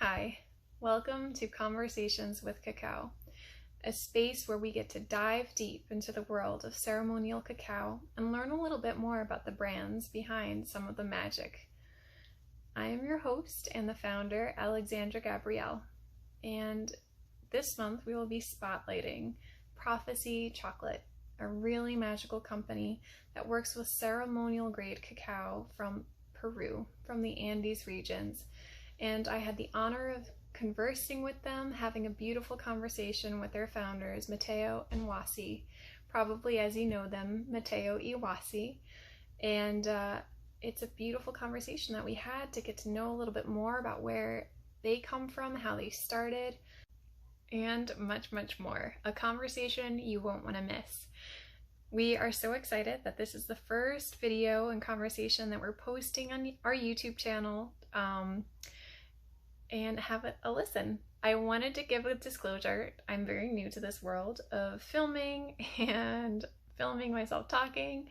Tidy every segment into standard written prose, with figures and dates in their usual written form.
Hi, welcome to Conversations with Cacao, a space where we get to dive deep into the world of ceremonial cacao and learn a little bit more about the brands behind some of the magic. I am your host and the founder, Alexandra Gabrielle, and this month we will be spotlighting Prophecy Chocolate, a really magical company that works with ceremonial grade cacao from Peru, from the Andes regions. And I had the honor of conversing with them, having a beautiful conversation with their founders, Mateo and Wasi, probably as you know them, Mateo y Wasi. And it's a beautiful conversation that we had to get to know a little bit more about where they come from, how they started, and much, much more. A conversation you won't want to miss. We are so excited that this is the first video and conversation that we're posting on our YouTube channel. And have a listen. I wanted to give a disclosure. I'm very new to this world of filming and filming myself talking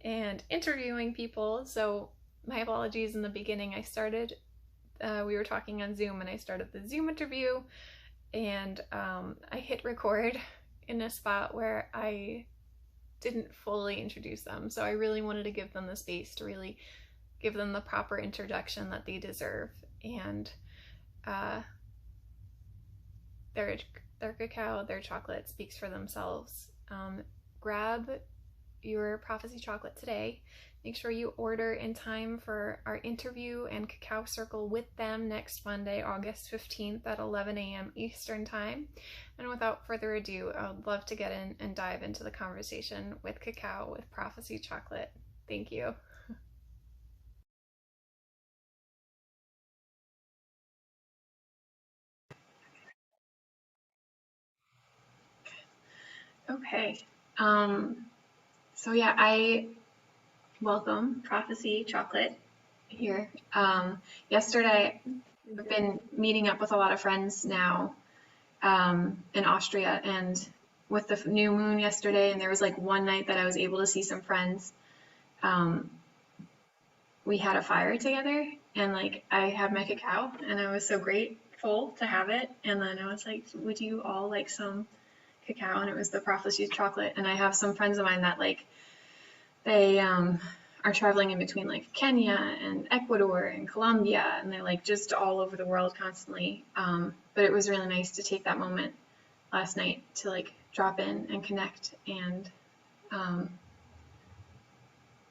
and interviewing people. So my apologies in the beginning. We were talking on Zoom and I started the Zoom interview and I hit record in a spot where I didn't fully introduce them. So I really wanted to give them the space to really give them the proper introduction that they deserve. And their cacao, their chocolate speaks for themselves. Grab your Prophecy chocolate today. Make sure you order in time for our interview and cacao circle with them next Monday, August 15th at 11 a.m. Eastern Time. And without further ado, I would love to get in and dive into the conversation with cacao with Prophecy chocolate. Thank you. Okay. So yeah, I welcome Prophecy Chocolate here. Yesterday, I've been meeting up with a lot of friends now in Austria, and with the new moon yesterday, and there was like one night that I was able to see some friends. We had a fire together, and like I had my cacao, and I was so grateful to have it. And then I was like, would you all like some cacao? And it was the Prophecy chocolate. And I have some friends of mine that like they are traveling in between like Kenya and Ecuador and Colombia, and they're like just all over the world constantly. But it was really nice to take that moment last night to like drop in and connect, and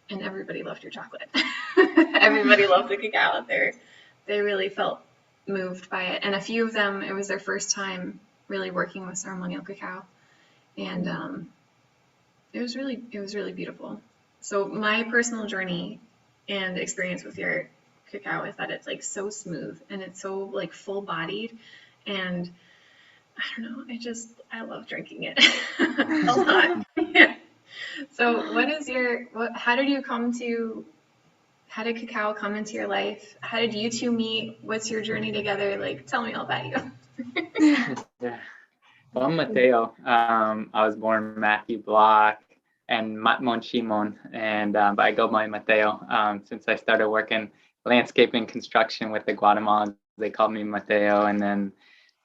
everybody loved your chocolate. Everybody loved the cacao out there. They really felt moved by it, and a few of them, it was their first time really working with ceremonial cacao, and it was really beautiful. So my personal journey and experience with your cacao is that it's like so smooth and it's so like full bodied, and I don't know, I love drinking it a lot. Yeah. So how did cacao come into your life? How did you two meet? What's your journey together? Like, tell me all about you. Yeah. Well, I'm Mateo. I was born Matthew Block and Matmon Shimon, and but I go by Mateo. Since I started working landscaping construction with the Guatemalans, they called me Mateo. And then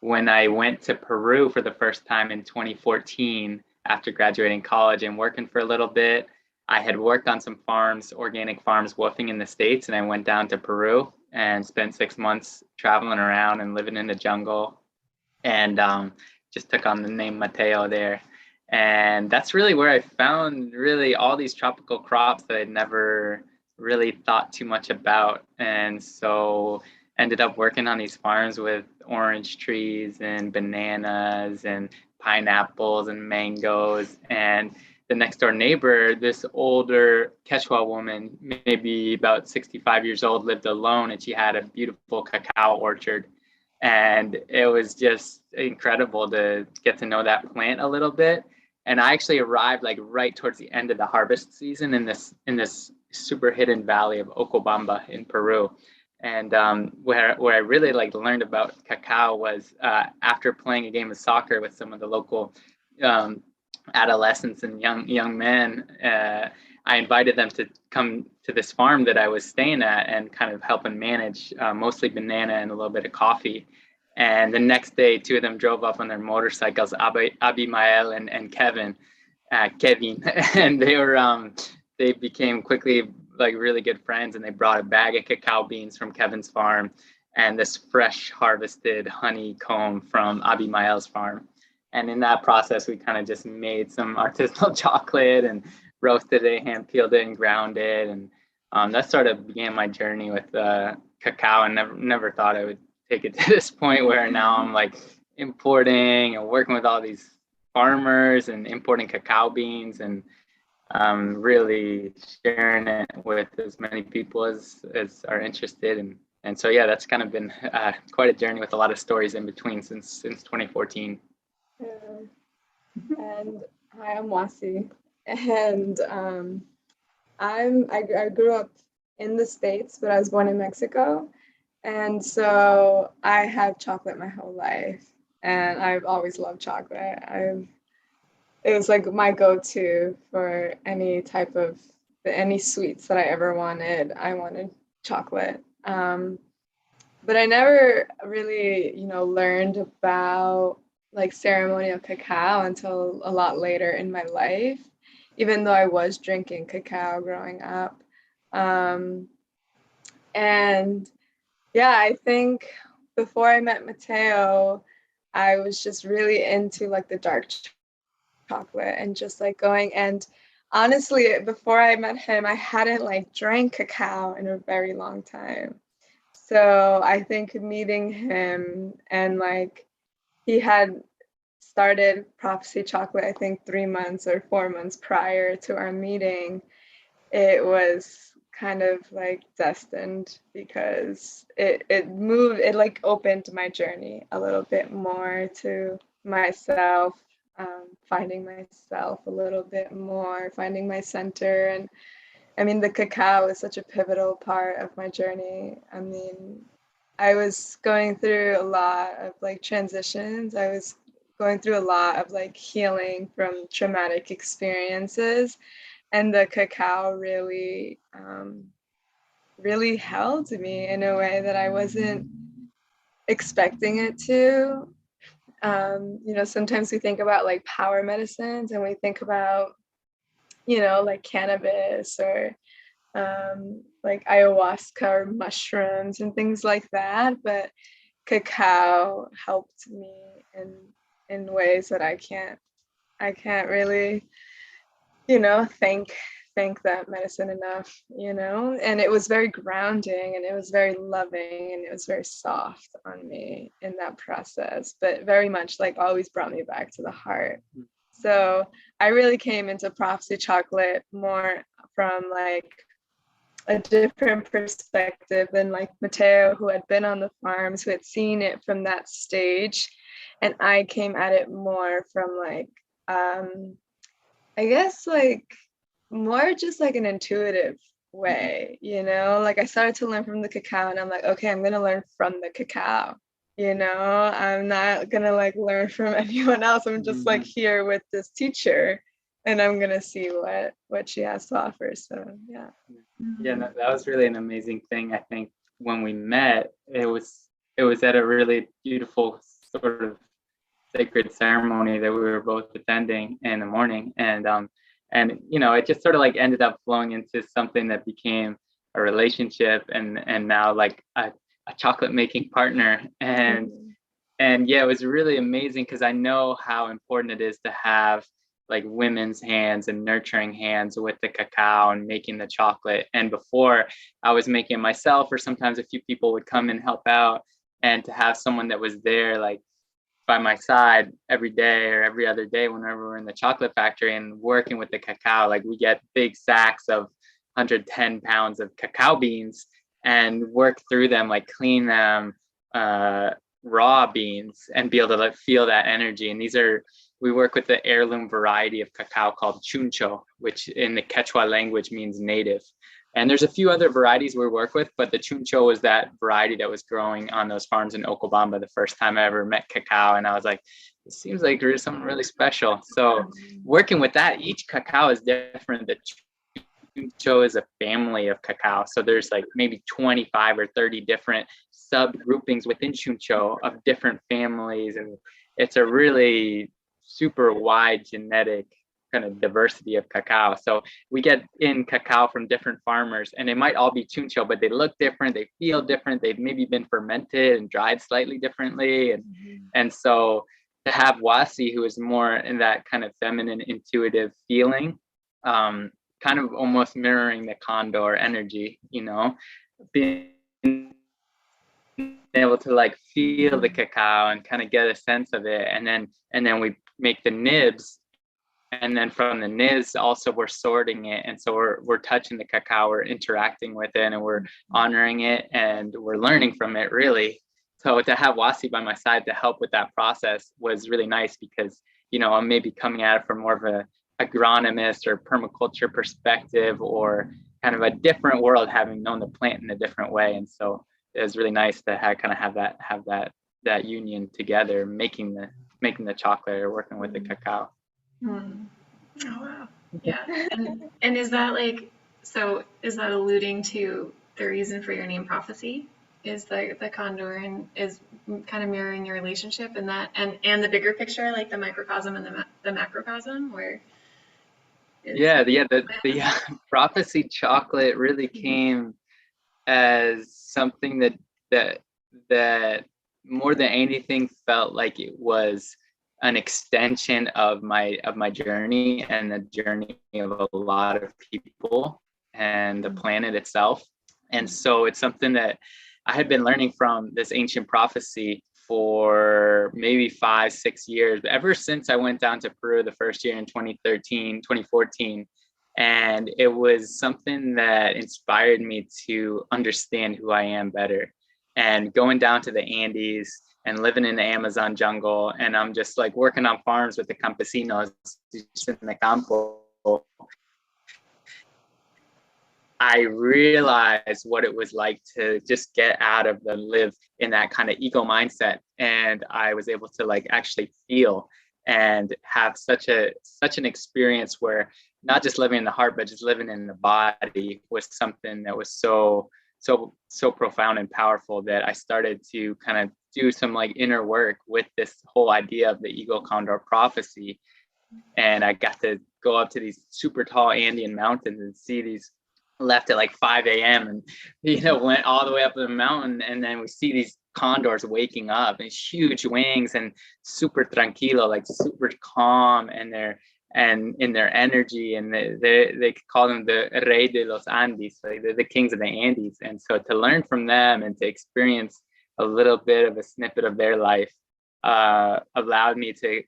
when I went to Peru for the first time in 2014, after graduating college and working for a little bit, I had worked on some farms, organic farms, woofing in the States, and I went down to Peru and spent 6 months traveling around and living in the jungle, and just took on the name Mateo there. And that's really where I found really all these tropical crops that I'd never really thought too much about. And so ended up working on these farms with orange trees and bananas and pineapples and mangoes. And the next door neighbor, this older Quechua woman, maybe about 65 years old, lived alone, and she had a beautiful cacao orchard. And it was just incredible to get to know that plant a little bit. And I actually arrived like right towards the end of the harvest season in this super hidden valley of Ocobamba in Peru. And where I really like learned about cacao was after playing a game of soccer with some of the local adolescents and young men. I invited them to come to this farm that I was staying at and kind of helping manage, mostly banana and a little bit of coffee. And the next day, two of them drove up on their motorcycles, Abimael and Kevin, and they became quickly like really good friends. And they brought a bag of cacao beans from Kevin's farm and this fresh harvested honeycomb from Abimael's farm. And in that process, we kind of just made some artisanal chocolate and roasted it, hand peeled it, and ground it. And that sort of began my journey with cacao. And never thought I would take it to this point where now I'm like importing and working with all these farmers and importing cacao beans and really sharing it with as many people as are interested. And so, yeah, that's kind of been quite a journey with a lot of stories in between since 2014. Yeah. And hi, I'm Wasi, and I grew up in the States, but I was born in Mexico, and so I had chocolate my whole life, and I've always loved chocolate. It was like my go-to for any sweets that I ever wanted. I wanted chocolate. But I never really, learned about like ceremonial cacao until a lot later in my life, even though I was drinking cacao growing up. And yeah, I think before I met Mateo, I was just really into like the dark chocolate and just like going. And honestly, before I met him, I hadn't like drank cacao in a very long time. So I think meeting him and like he had started Prophecy Chocolate, I think 3 months or 4 months prior to our meeting, it was kind of like destined because it like opened my journey a little bit more to myself, finding myself a little bit more, finding my center. And I mean, the cacao is such a pivotal part of my journey. I mean, I was going through a lot of like transitions. I was going through a lot of like healing from traumatic experiences. And the cacao really, really held me in a way that I wasn't expecting it to. Sometimes we think about like power medicines and we think about, like cannabis or like ayahuasca or mushrooms and things like that. But cacao helped me in ways that I can't really, thank that medicine enough, and it was very grounding and it was very loving and it was very soft on me in that process, but very much like always brought me back to the heart. So I really came into Prophecy Chocolate more from like a different perspective than like Mateo, who had been on the farms, who had seen it from that stage. And I came at it more from like, I guess like more just like an intuitive way, like I started to learn from the cacao and I'm like, okay, I'm going to learn from the cacao. I'm not going to like learn from anyone else. I'm just like here with this teacher and I'm going to see what she has to offer. So, yeah. Yeah, that was really an amazing thing. I think when we met, it was at a really beautiful sort of sacred ceremony that we were both attending in the morning. And it just sort of like ended up flowing into something that became a relationship and now like a chocolate making partner. And yeah, it was really amazing because I know how important it is to have like women's hands and nurturing hands with the cacao and making the chocolate. And before I was making it myself, or sometimes a few people would come and help out, and to have someone that was there like by my side every day or every other day whenever we're in the chocolate factory and working with the cacao. Like we get big sacks of 110 pounds of cacao beans and work through them, like clean them, raw beans, and be able to like feel that energy. And we work with the heirloom variety of cacao called chuncho, which in the Quechua language means native. And there's a few other varieties we work with, but the chuncho was that variety that was growing on those farms in Okobamba the first time I ever met cacao. And I was like, it seems like there's something really special. So working with that, each cacao is different. The Chuncho is a family of cacao. So there's like maybe 25 or 30 different subgroupings within Chuncho of different families. And it's a really super wide genetic kind of diversity of cacao. So we get in cacao from different farmers, and they might all be Chuncho, but they look different, they feel different, they've maybe been fermented and dried slightly differently. And so to have Wasi, who is more in that kind of feminine, intuitive feeling, kind of almost mirroring the condor energy, you know, being able to like feel the cacao and kind of get a sense of it. And then we make the nibs. And then from the nibs, also we're sorting it. And so we're touching the cacao, we're interacting with it, and we're honoring it, and we're learning from it, really. So to have Wasi by my side to help with that process was really nice, because, you know, I'm maybe coming at it from more of a agronomist or permaculture perspective, or kind of a different world, having known the plant in a different way. And so it was really nice to have that union together, making the chocolate or working with the cacao. Oh wow. Yeah. And is that like, so is that alluding to the reason for your name Prophecy? Is the condor, and is kind of mirroring your relationship in that, and the bigger picture, like the microcosm and the macrocosm, where the Prophecy chocolate really came as something that more than anything felt like it was an extension of my journey, and the journey of a lot of people and the planet itself. And so it's something that I had been learning from this ancient prophecy for maybe 5-6 years, ever since I went down to Peru the first year in 2014. And it was something that inspired me to understand who I am better. And going down to the Andes and living in the Amazon jungle, and I'm just like working on farms with the campesinos just in the campo, I realized what it was like to just get out of the live in that kind of ego mindset. And I was able to like actually feel and have such an experience where not just living in the heart, but just living in the body was something that was so profound and powerful, that I started to kind of do some like inner work with this whole idea of the ego condor prophecy. And I got to go up to these super tall Andean mountains and see these, left at like 5 a.m. and, you know, went all the way up the mountain, and then we see these condors waking up and huge wings and super tranquilo, like super calm, and in their energy, and they call them the Rey de los Andes, like they're the kings of the Andes. And so to learn from them and to experience a little bit of a snippet of their life allowed me to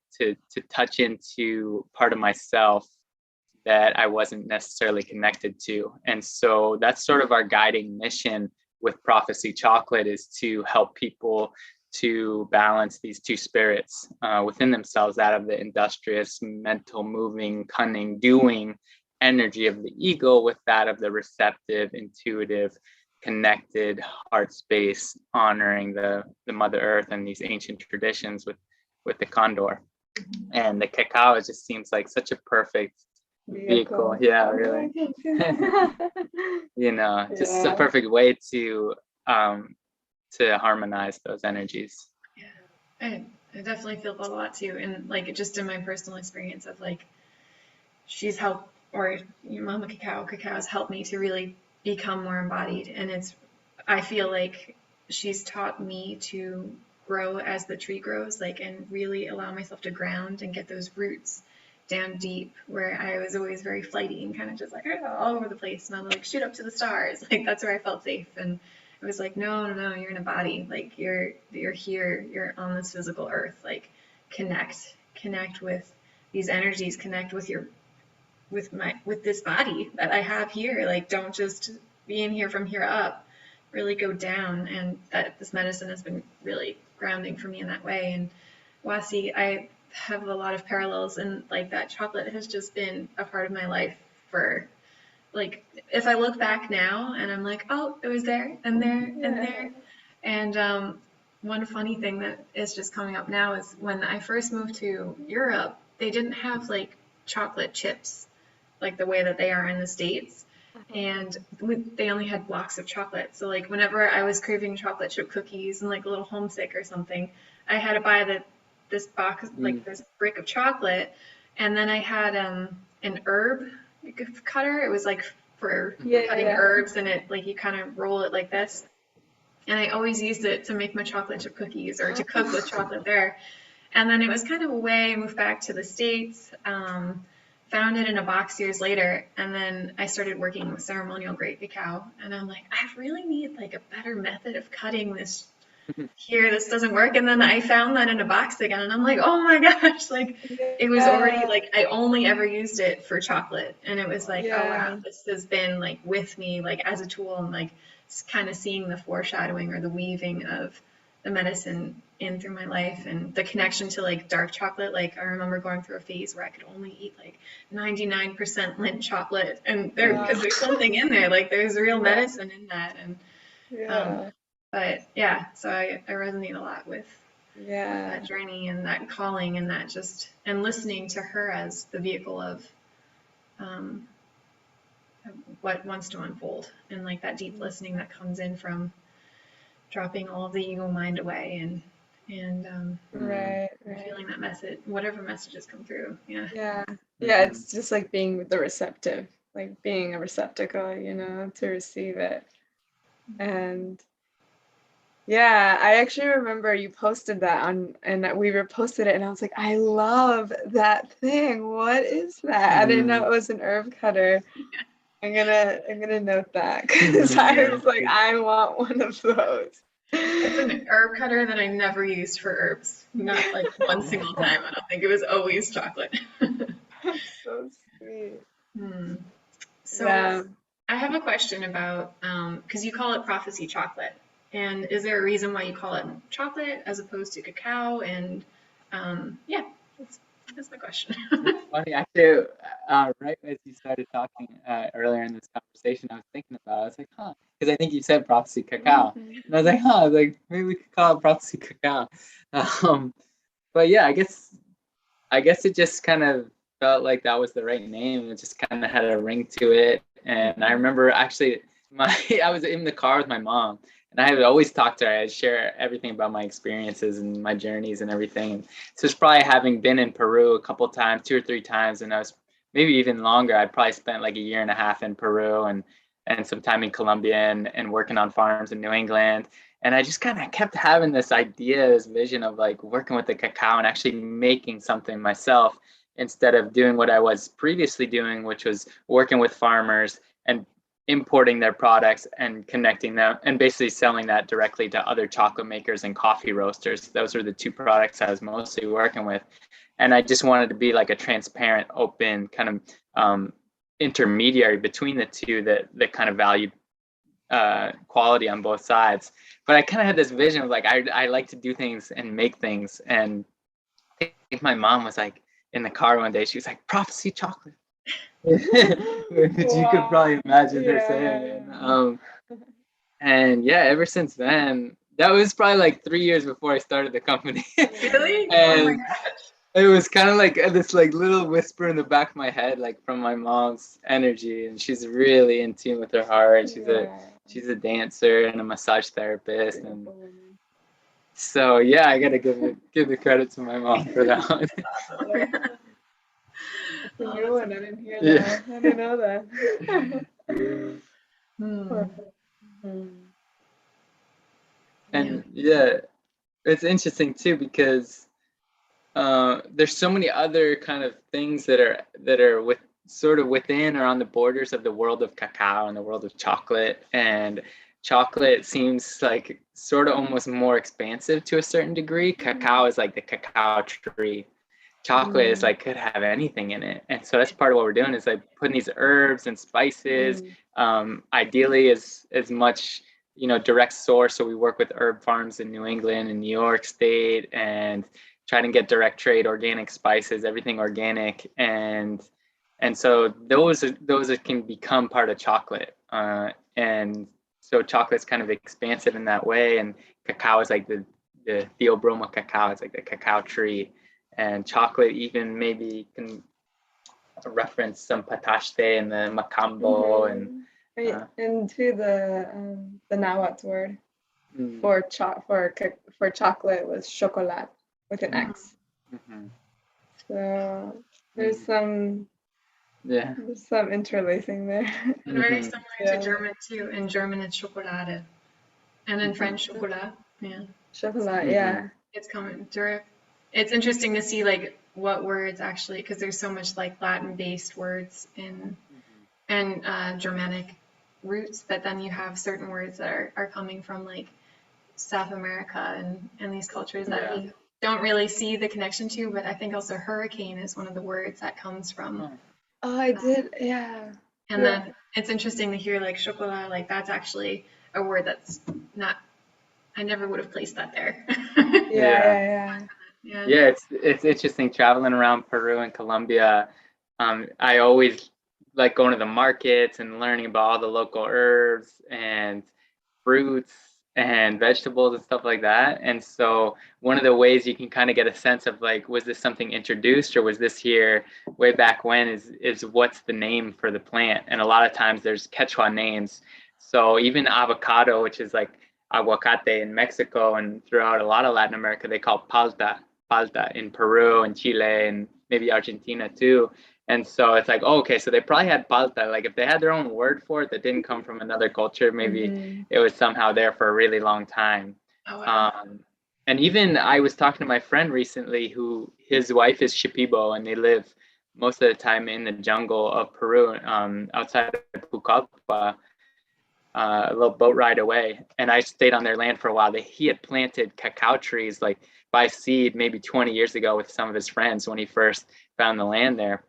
touch into part of myself that I wasn't necessarily connected to. And so that's sort of our guiding mission with Prophecy Chocolate, is to help people to balance these two spirits within themselves, that of the industrious, mental, moving, cunning, doing energy of the ego, with that of the receptive, intuitive, connected heart space, honoring the Mother Earth and these ancient traditions with the condor. And the cacao, it just seems like such a perfect vehicle. Yeah, really. You know, just a perfect way to harmonize those energies. Yeah, I definitely feel that a lot too, and like just in my personal experience of like, she's helped, or your Mama Cacao has helped me to really become more embodied, and I feel like she's taught me to grow as the tree grows, like, and really allow myself to ground and get those roots down deep, where I was always very flighty and kind of just like all over the place, and I'm like, shoot up to the stars, like that's where I felt safe. And it was like, no, you're in a body, like you're here, you're on this physical earth, like connect with these energies, connect with with this body that I have here, like don't just be in here from here up, really go down. And that this medicine has been really grounding for me in that way. And Wasi, I have a lot of parallels, and like that chocolate has just been a part of my life for, like, if I look back now and I'm like, oh, it was there and there and there. And one funny thing that is just coming up now is when I first moved to Europe, they didn't have like chocolate chips like the way that they are in the States. and they only had blocks of chocolate. So like whenever I was craving chocolate chip cookies and like a little homesick or something, I had to buy this box, like this brick of chocolate, and then I had an herb cutter. It was like for cutting herbs, and it like you kind of roll it like this. And I always used it to make my chocolate chip cookies or to cook with chocolate there. And then it was kind of a way I moved back to the States, found it in a box years later, and then I started working with ceremonial grade cacao. And I'm like, I really need like a better method of cutting this here. This doesn't work. And then I found that in a box again, and I'm like, oh my gosh, like it was already like I only ever used it for chocolate. And it was like, oh wow, this has been like with me like as a tool and like kind of seeing the foreshadowing or the weaving of the medicine in through my life and the connection to like dark chocolate. Like I remember going through a phase where I could only eat like 99% Lindt chocolate, and because there's something in there, like there's real medicine in that. And but yeah, so I resonate a lot with that journey and that calling and that just and listening to her as the vehicle of what wants to unfold, and like that deep listening that comes in from dropping all of the ego mind away and feeling that message, whatever messages come through. It's just like being the receptive, like being a receptacle, you know, to receive it. And I actually remember you posted that and we reposted it, and I was like, I love that thing. What is that? I didn't know it was an herb cutter. I'm gonna note that, because I was like, I want one of those. It's an herb cutter that I never used for herbs. Not like one single time. I don't think it was always chocolate. That's so sweet. So I have a question about because you call it prophecy chocolate, and is there a reason why you call it chocolate as opposed to cacao? And that's the question. It's funny, actually, right as you started talking earlier in this conversation, I was thinking about it. I was like, because I think you said prophecy cacao. And I was like, I was like, maybe we could call it prophecy cacao. But yeah, I guess it just kind of felt like that was the right name. It just kind of had a ring to it. And I remember actually I was in the car with my mom, and I would always talk to her. I'd share everything about my experiences and my journeys and everything. And so it's probably having been in Peru a couple times, 2 or 3 times, and I was maybe even longer. I probably spent like a year and a half in Peru and some time in Colombia and working on farms in New England. And I just kind of kept having this idea, this vision of like working with the cacao and actually making something myself instead of doing what I was previously doing, which was working with farmers and importing their products and connecting them and basically selling that directly to other chocolate makers and coffee roasters. Those are the 2 products I was mostly working with. And I just wanted to be like a transparent, open kind of intermediary between the 2 that kind of valued quality on both sides. But I kind of had this vision of like, I like to do things and make things. And I think my mom was like in the car one day, she was like, prophecy chocolate. Which you could probably imagine her saying. And ever since then, that was probably like 3 years before I started the company. Really? And oh my gosh. It was kind of like this like little whisper in the back of my head, like from my mom's energy, and she's really in tune with her heart. She's a dancer and a massage therapist, and so I gotta give the credit to my mom for that one. That's a new one. I didn't hear that. I didn't know that. And it's interesting too, because there's so many other kind of things that are with sort of within or on the borders of the world of cacao and the world of chocolate. And chocolate seems like sort of almost more expansive to a certain degree. Cacao is like the cacao tree. Chocolate is like could have anything in it, and so that's part of what we're doing is like putting these herbs and spices, ideally as much direct source. So we work with herb farms in New England and New York State, and try to get direct trade, organic spices, everything organic, and so those can become part of chocolate, and so chocolate's kind of expansive in that way, and cacao is like the Theobroma cacao. It's like the cacao tree. And chocolate even maybe can reference some pataste and the macambo and and to the Nahuatl word for chocolate was chocolat with an X. So there's some interlacing there. And very similar to German too. In German, it's Schokolade, and in French, chocolat. Yeah. Chocolat, yeah. It's coming. It's interesting to see like what words actually, because there's so much like Latin-based words and Germanic roots, but then you have certain words that are coming from like South America and these cultures that we don't really see the connection to. But I think also hurricane is one of the words that comes from. Oh, I did, yeah. And then it's interesting to hear like chocolat, like that's actually a word that's not. I never would have placed that there. Yeah. It's interesting traveling around Peru and Colombia. I always like going to the markets and learning about all the local herbs and fruits and vegetables and stuff like that. And so one of the ways you can kind of get a sense of like, was this something introduced or was this here way back when is what's the name for the plant? And a lot of times there's Quechua names. So even avocado, which is like aguacate in Mexico and throughout a lot of Latin America, they call palta in Peru and Chile and maybe Argentina too. And so it's like, oh, okay, so they probably had palta. Like if they had their own word for it that didn't come from another culture, maybe it was somehow there for a really long time. Oh, wow. And even I was talking to my friend recently who his wife is Shipibo and they live most of the time in the jungle of Peru, outside of Pucallpa, a little boat ride away. And I stayed on their land for a while. He had planted cacao trees like by seed maybe 20 years ago with some of his friends when he first found the land there.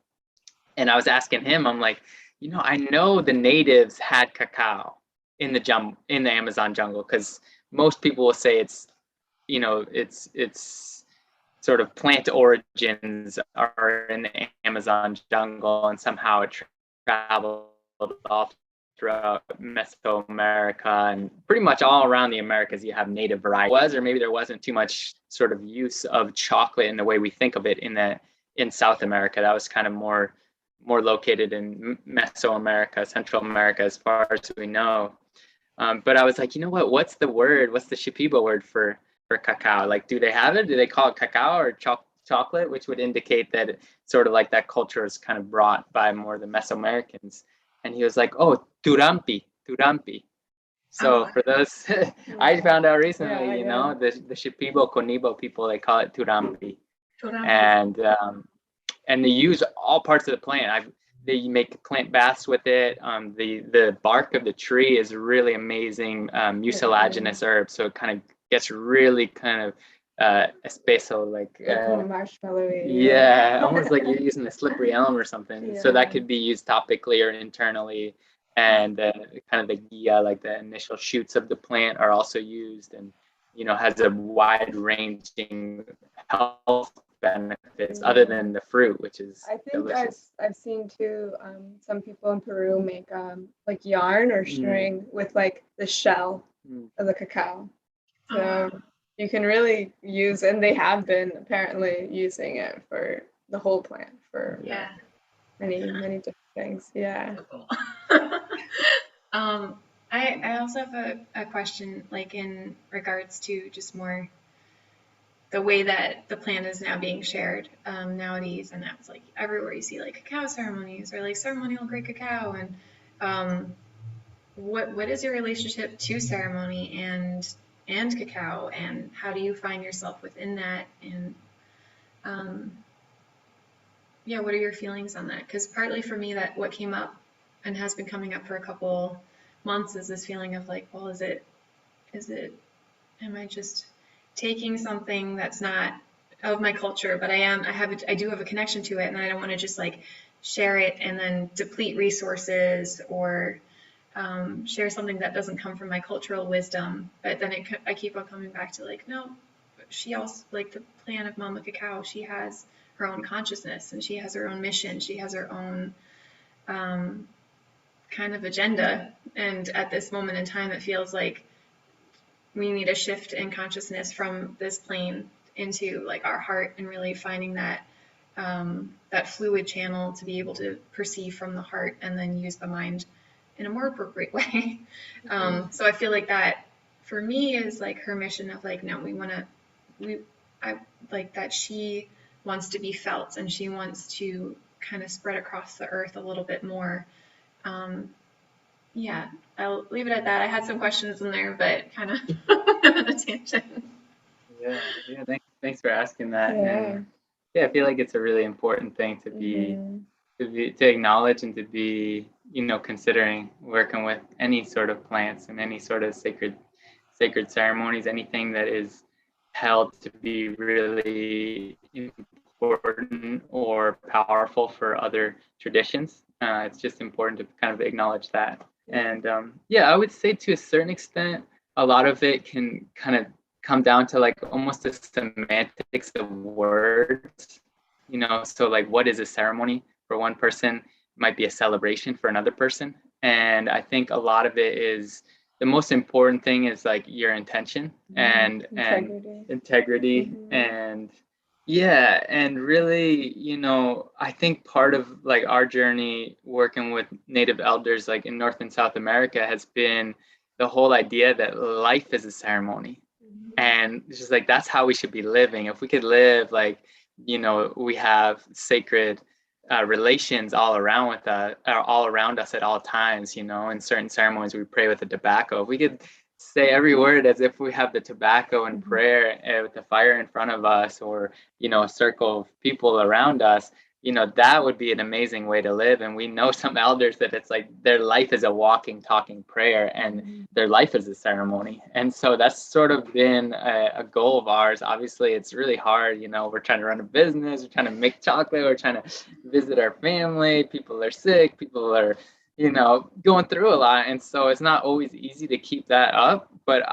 And I was asking him, I'm like, I know the natives had cacao in the Amazon jungle, because most people will say it's sort of plant origins are in the Amazon jungle, and somehow it traveled all throughout Mesoamerica and pretty much all around the Americas. You have native varieties, or maybe there wasn't too much sort of use of chocolate in the way we think of it in South America. That was kind of more located in Mesoamerica, Central America, as far as we know. But I was like, what's the Shipibo word for cacao? Like, do they have it? Do they call it cacao or chocolate, which would indicate that it's sort of like that culture is kind of brought by more the Mesoamericans? And he was like, oh, turampi. So for those, I found out recently, the Shipibo Conibo people, they call it turampi. And they use all parts of the plant. They make plant baths with it. The bark of the tree is really amazing mucilaginous herb, so it kind of gets really kind of espeso, like marshmallowy. Yeah, almost like you're using a slippery elm or something. So that could be used topically or internally. And kind of the guia, like the initial shoots of the plant, are also used, and has a wide ranging health benefits other than the fruit, which is delicious. I've seen too some people in Peru make like yarn or string with like the shell of the cacao. So you can really use, and they have been apparently using it for the whole plant for many different things. Yeah. Cool. I also have a question, like in regards to just more the way that the plant is now being shared nowadays, and that's like everywhere you see like cacao ceremonies or like ceremonial grade cacao, and what is your relationship to ceremony and cacao, and how do you find yourself within that, and what are your feelings on that? Because partly for me, that what came up and has been coming up for a couple months is this feeling of like, well, is it am I just taking something that's not of my culture, but I do have a connection to it, and I don't want to just like share it and then deplete resources, or share something that doesn't come from my cultural wisdom. But then I keep on coming back to like, no, she also, like the plant of Mama Cacao, she has her own consciousness, and she has her own mission, she has her own kind of agenda. And at this moment in time, it feels like we need a shift in consciousness from this plane into like our heart, and really finding that that fluid channel to be able to perceive from the heart and then use the mind in a more appropriate way. So I feel like that for me is like her mission of like, no, I like that she wants to be felt and she wants to kind of spread across the earth a little bit more. Yeah, I'll leave it at that. I had some questions in there, but kind of on a tangent. Yeah, thanks for asking that. Yeah. And yeah, I feel like it's a really important thing to be to acknowledge and to be, considering working with any sort of plants and any sort of sacred ceremonies, anything that is held to be really important or powerful for other traditions. It's just important to kind of acknowledge that. And yeah, I would say to a certain extent, a lot of it can kind of come down to like almost the semantics of words. So like, what is a ceremony for one person might be a celebration for another person. And I think a lot of it is, the most important thing is like your intention and integrity. And yeah, and really, I think part of like our journey working with Native elders like in North and South America has been the whole idea that life is a ceremony. And it's just like, that's how we should be living. If we could live like, we have sacred relations all around us at all times. In certain ceremonies we pray with the tobacco. If we could say every word as if we have the tobacco and prayer with the fire in front of us, or a circle of people around us, that would be an amazing way to live. And we know some elders that it's like their life is a walking, talking prayer, and their life is a ceremony. And so that's sort of been a goal of ours. Obviously, it's really hard. We're trying to run a business, we're trying to make chocolate, we're trying to visit our family. People are sick, people are, going through a lot. And so it's not always easy to keep that up. But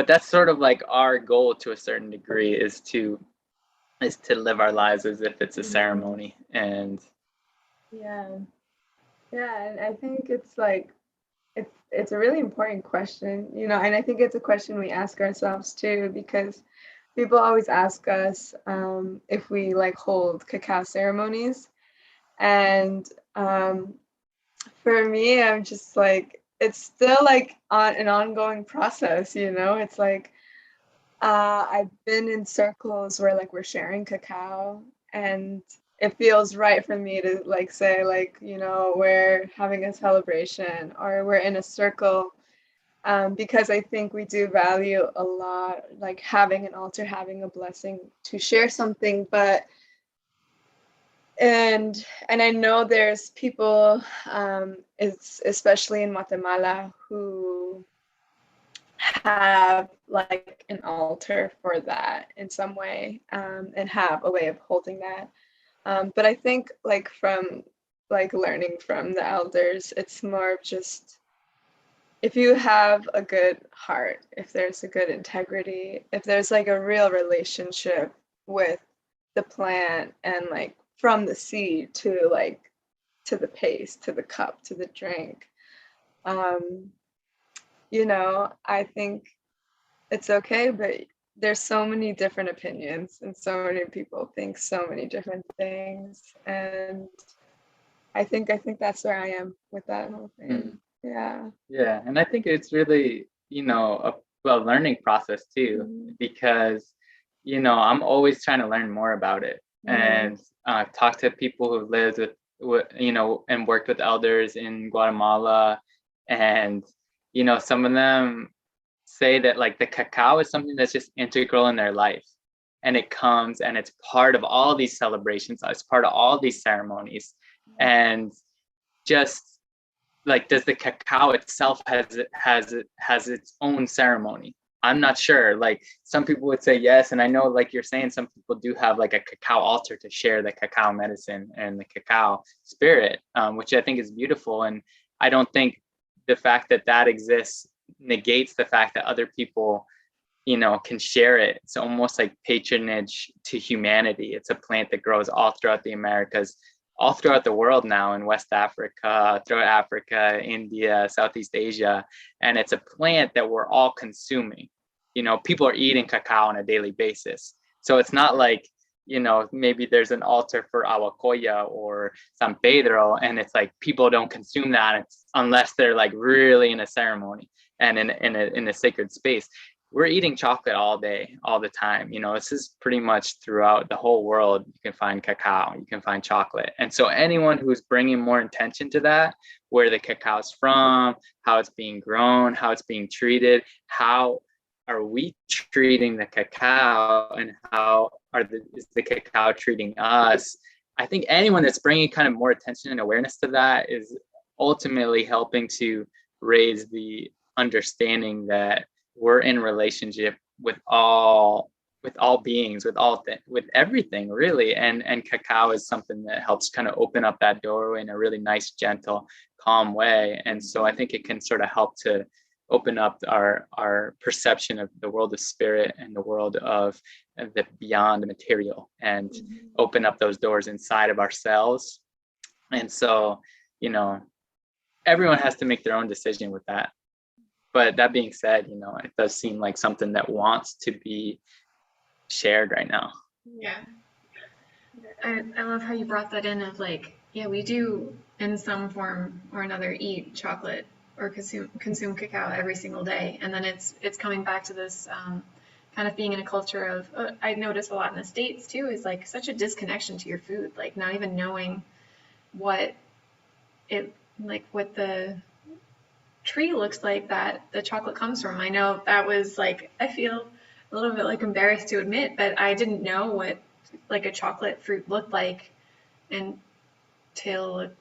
that's sort of like our goal to a certain degree, is to live our lives as if it's a ceremony. And and I think it's like it's a really important question, and I think it's a question we ask ourselves too, because people always ask us if we like hold cacao ceremonies. And for me, I'm just like, it's still like an ongoing process. It's like I've been in circles where like we're sharing cacao, and it feels right for me to like say like, we're having a celebration or we're in a circle, because I think we do value a lot, like having an altar, having a blessing to share something. And I know there's people, it's especially in Guatemala, who have like an altar for that in some way, and have a way of holding that. But I think like from like learning from the elders, it's more of just, if you have a good heart, if there's a good integrity, if there's like a real relationship with the plant, and like from the seed to like to the paste, to the cup, to the drink, I think it's okay. But there's so many different opinions, and so many people think so many different things, and I think that's where I am with that whole thing. Yeah, and I think it's really, a learning process too, because I'm always trying to learn more about it. And I've talked to people who've lived with and worked with elders in Guatemala, and some of them say that like the cacao is something that's just integral in their life, and it comes and it's part of all these celebrations, it's part of all these ceremonies. And just like, does the cacao itself has its own ceremony? I'm not sure. Like, some people would say yes, and I know, like you're saying, some people do have like a cacao altar to share the cacao medicine and the cacao spirit, which I think is beautiful. And I don't think the fact that exists negates the fact that other people, can share it. It's almost like patronage to humanity. It's a plant that grows all throughout the Americas, all throughout the world now, in West Africa, throughout Africa, India, Southeast Asia. And it's a plant that we're all consuming. People are eating cacao on a daily basis. So it's not like maybe there's an altar for Awakoya or San Pedro, and it's like people don't consume that unless they're like really in a ceremony and in a sacred space. We're eating chocolate all day, all the time. This is pretty much throughout the whole world. You can find cacao, you can find chocolate. And so anyone who's bringing more intention to that, where the cacao is from, how it's being grown, how it's being treated, how are we treating the cacao, and how is the cacao treating us? I think anyone that's bringing kind of more attention and awareness to that is ultimately helping to raise the understanding that we're in relationship with all beings, with everything really, and cacao is something that helps kind of open up that doorway in a really nice, gentle, calm way. And so I think it can sort of help to open up our perception of the world of spirit and the world of the beyond material, and open up those doors inside of ourselves. And so everyone has to make their own decision with that. But that being said, it does seem like something that wants to be shared right now. Yeah. I love how you brought that in of like, yeah, we do in some form or another eat chocolate or consume cacao every single day. And then it's coming back to this kind of being in a culture of, I notice a lot in the States too, is like such a disconnection to your food, like not even knowing what the tree looks like that the chocolate comes from. I know that was like, I feel a little bit like embarrassed to admit, but I didn't know what like a chocolate fruit looked like until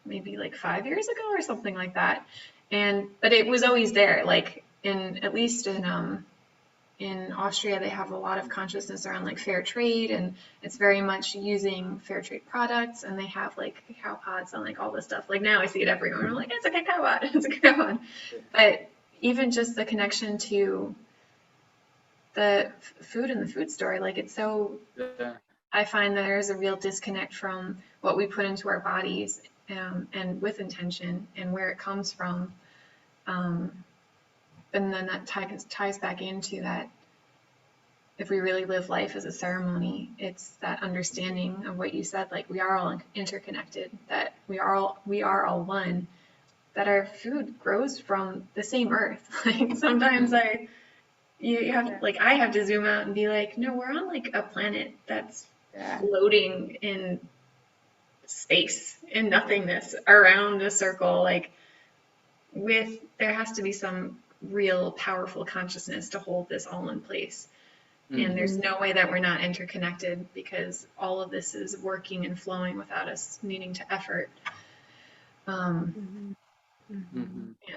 maybe like 5 years ago or something like that. But it was always there, like at least in Austria, they have a lot of consciousness around like fair trade, and it's very much using fair trade products, and they have like cacao pods and like all this stuff. Like now I see it everywhere. I'm like, it's a cacao pod, it's a cacao pod. But even just the connection to the food in the food store, like it's so, I find that there's a real disconnect from what we put into our bodies and with intention and where it comes from. And then that ties back into that if we really live life as a ceremony, it's that understanding of what you said, like we are all interconnected, that we are all one, that our food grows from the same earth. Like sometimes you have to, like I have to zoom out and be like, no, we're on like a planet that's floating in space, in nothingness, around a circle, like there has to be some real powerful consciousness to hold this all in place. And there's no way that we're not interconnected, because all of this is working and flowing without us needing to effort. Yeah,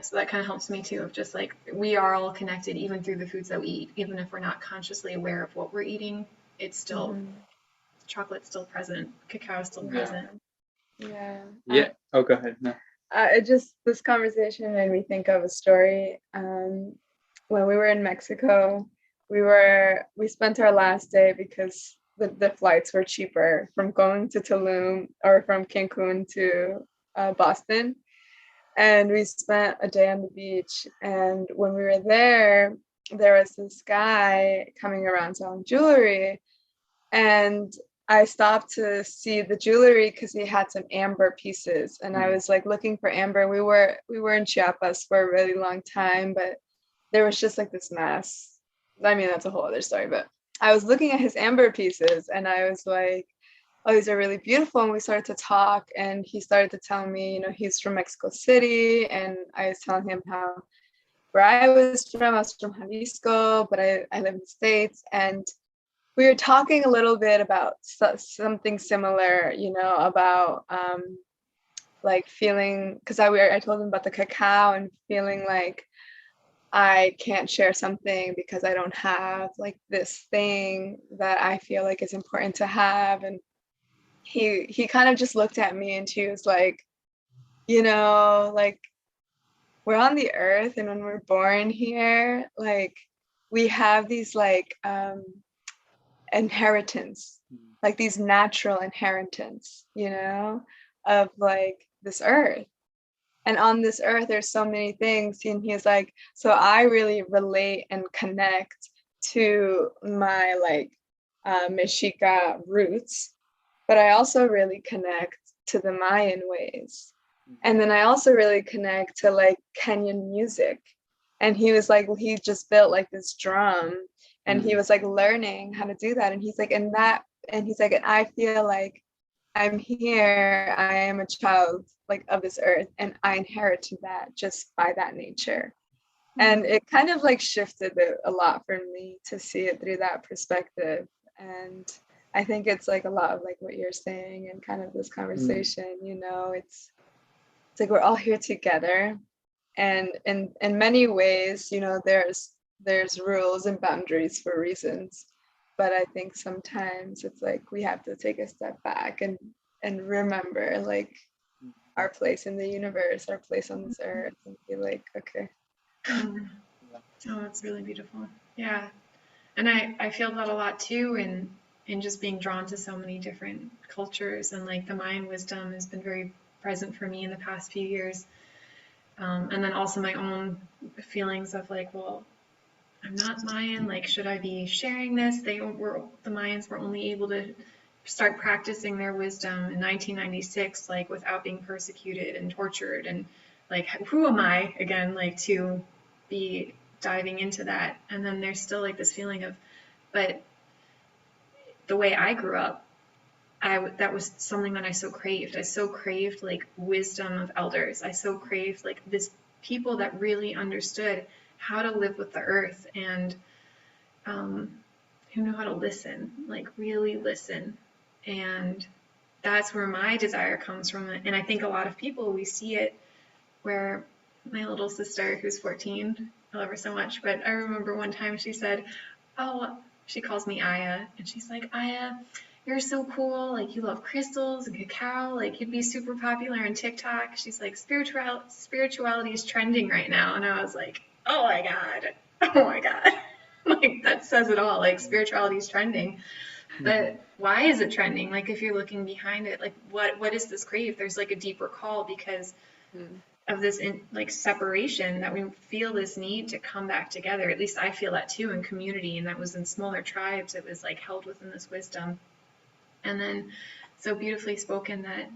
so that kind of helps me too, of just like we are all connected even through the foods that we eat, even if we're not consciously aware of what we're eating. It's still chocolate's still present, cacao is still present. Yeah. Oh, go ahead. No. This conversation made me think of a story. When we were in Mexico, we spent our last day because the flights were cheaper from going to Tulum or from Cancun to Boston. And we spent a day on the beach. And when we were there was this guy coming around selling jewelry. And I stopped to see the jewelry because he had some amber pieces. And I was like looking for amber. We were in Chiapas for a really long time, but there was just like this mess. I mean, that's a whole other story, but I was looking at his amber pieces and I was like, oh, these are really beautiful. And we started to talk, and he started to tell me, he's from Mexico City. And I was telling him where I was from Jalisco, but I live in the States. And we were talking a little bit about something similar, about like feeling, because I told him about the cacao and feeling like I can't share something because I don't have like this thing that I feel like is important to have. And he kind of just looked at me and he was like, like we're on the earth, and when we're born here, like we have these like inheritance, like these natural inheritance, of like this earth. And on this earth, there's so many things. And he's like, so I really relate and connect to my like Mexica roots, but I also really connect to the Mayan ways. And then I also really connect to like Kenyan music. And he was like, he just built like this drum and he was like learning how to do that. And he's like, and he's like, and I feel like I'm here, I am a child like of this earth, and I inherited that just by that nature. And it kind of like shifted it a lot for me to see it through that perspective. And I think it's like a lot of like what you're saying and kind of this conversation, you know, it's like we're all here together. And in many ways, you know, there's rules and boundaries for reasons. But I think sometimes it's like we have to take a step back and remember like our place in the universe, our place on this earth, and be like, okay. Oh, that's really beautiful. Yeah. And I feel that a lot too in just being drawn to so many different cultures, and like the Mayan wisdom has been very present for me in the past few years. And then also my own feelings of like, well, I'm not Mayan, like should I be sharing this? The Mayans were only able to start practicing their wisdom in 1996, like without being persecuted and tortured, and like who am I again, like to be diving into that? And then there's still like this feeling of, but the way I grew up, that was something that I so craved. I so craved like wisdom of elders. I so craved like this people that really understood how to live with the earth, and who know how to listen, like really listen. And that's where my desire comes from. And I think a lot of people, we see it where my little sister, who's 14, I love her so much, but I remember one time she said, oh, she calls me Aya, and she's like, Aya, you're so cool, like you love crystals and cacao, like you'd be super popular on TikTok. She's like, spirituality is trending right now. And I was like, oh my God, oh my God. Like that says it all, like spirituality is trending. But why is it trending? Like if you're looking behind it, like what is this crave? There's like a deeper call because of this like separation, that we feel this need to come back together. At least I feel that too in community, and that was in smaller tribes. It was like held within this wisdom. And then so beautifully spoken that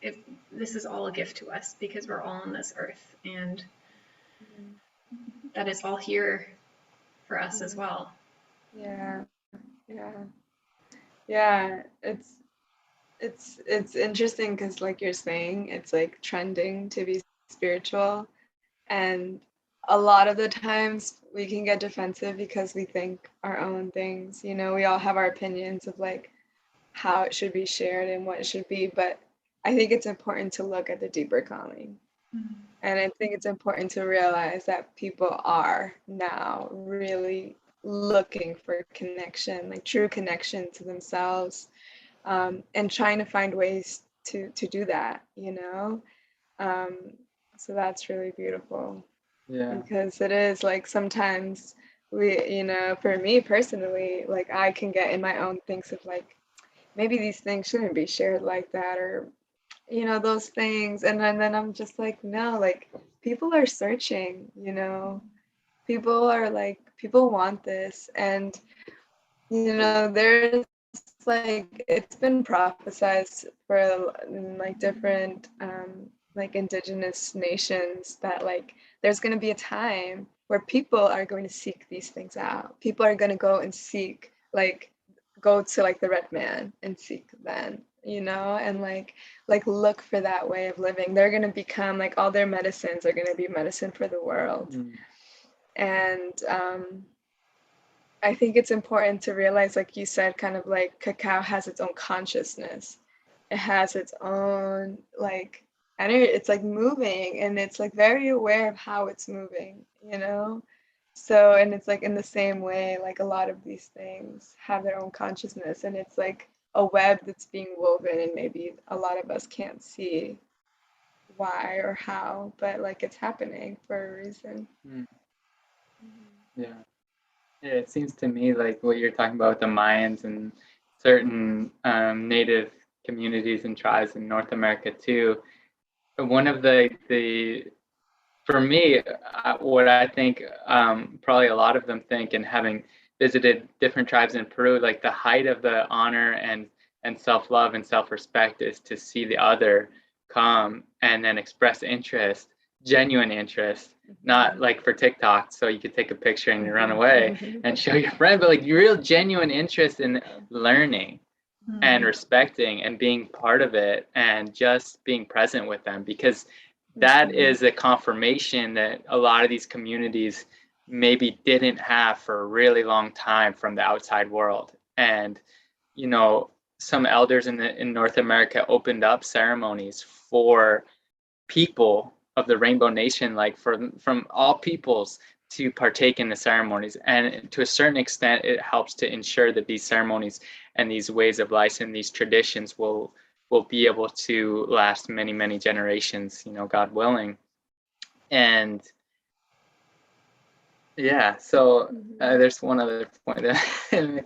if this is all a gift to us because we're all on this earth, and that it's all here for us as well. Yeah. It's interesting because like you're saying, it's like trending to be spiritual, and a lot of the times we can get defensive because we think our own things, you know, we all have our opinions of like how it should be shared and what it should be, but I think it's important to look at the deeper calling. And I think it's important to realize that people are now really looking for connection, like true connection to themselves, and trying to find ways to do that, you know. So that's really beautiful. Yeah. Because it is like sometimes we, you know, for me personally, like I can get in my own things of like maybe these things shouldn't be shared like that, or you know, those things. And then I'm just like, no, like people are searching, you know, people are like, people want this. And, you know, there's like, it's been prophesized for like different, like indigenous nations that like there's going to be a time where people are going to seek these things out. People are going to go and seek, like, go to like the red man and seek then, you know, and like look for that way of living. They're going to become like all their medicines are going to be medicine for the world. And I think it's important to realize, like you said, kind of like cacao has its own consciousness. It has its own like energy. It's like moving, and it's like very aware of how it's moving, you know? So, and it's like in the same way, like a lot of these things have their own consciousness, and it's like a web that's being woven, and maybe a lot of us can't see why or how, but like it's happening for a reason. Yeah. Yeah, it seems to me like what you're talking about with the Mayans and certain native communities and tribes in North America too. One of the for me, what I think probably a lot of them think, and having visited different tribes in Peru, like the height of the honor and self-love and self-respect is to see the other come and then express interest, genuine interest, not like for TikTok, so you could take a picture and you run away and show your friend, but like real genuine interest in learning and respecting and being part of it and just being present with them, because that is a confirmation that a lot of these communities maybe didn't have for a really long time from the outside world. And you know, some elders in North America opened up ceremonies for people of the Rainbow Nation, like from all peoples, to partake in the ceremonies. And to a certain extent, it helps to ensure that these ceremonies and these ways of life and these traditions will be able to last many, many generations, you know, God willing. And yeah, so there's one other point that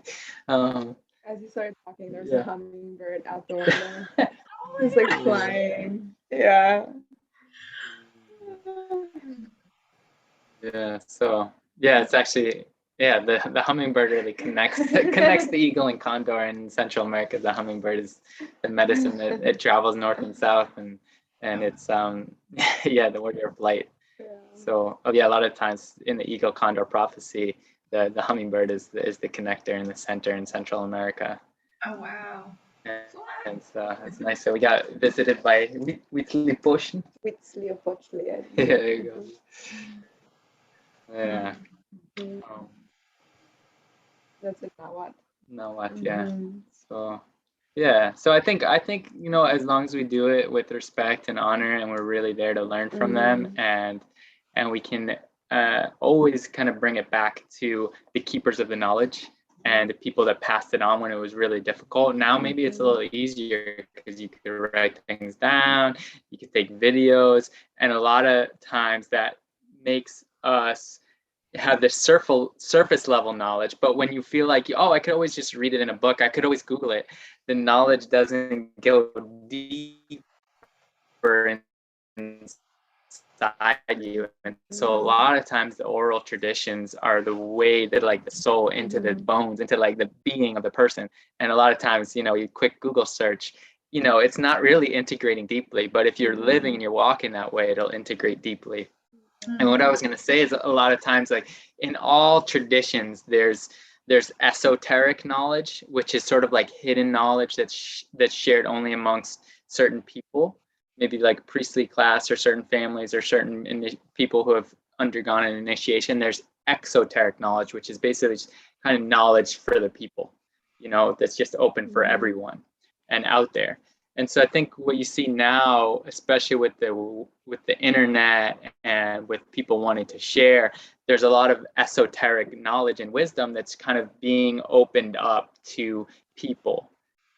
as you started talking, there was a hummingbird out the window. It's like flying. Yeah. Yeah. So yeah, it's actually the hummingbird really connects the eagle and condor in Central America. The hummingbird is the medicine that it travels north and south, and it's the warrior of light. Yeah. So a lot of times in the eagle condor prophecy, the hummingbird is the connector in the center in Central America. Oh wow. And so it's nice. So we got visited by Huitzilopochtli. Huitzilopochtli. Yeah, there you go. Yeah. That's like Nawat. Nawat, yeah. So yeah. So I think you know, as long as we do it with respect and honor, and we're really there to learn from them, and we can always kind of bring it back to the keepers of the knowledge and the people that passed it on when it was really difficult. Now maybe it's a little easier because you could write things down, you could take videos, and a lot of times that makes us have this surface level knowledge. But when you feel like, oh, I could always just read it in a book, I could always Google it, the knowledge doesn't go deeper inside you. And so a lot of times the oral traditions are the way that like the soul into the bones, into like the being of the person. And a lot of times, you know, you quick Google search, you know, it's not really integrating deeply, but if you're living and you're walking that way, it'll integrate deeply. And what I was going to say is a lot of times, like in all traditions, there's esoteric knowledge, which is sort of like hidden knowledge that's shared only amongst certain people, maybe like priestly class or certain families or certain people who have undergone an initiation. There's exoteric knowledge, which is basically just kind of knowledge for the people, you know, that's just open for everyone and out there. And so I think what you see now, especially with the internet and with people wanting to share, there's a lot of esoteric knowledge and wisdom that's kind of being opened up to people.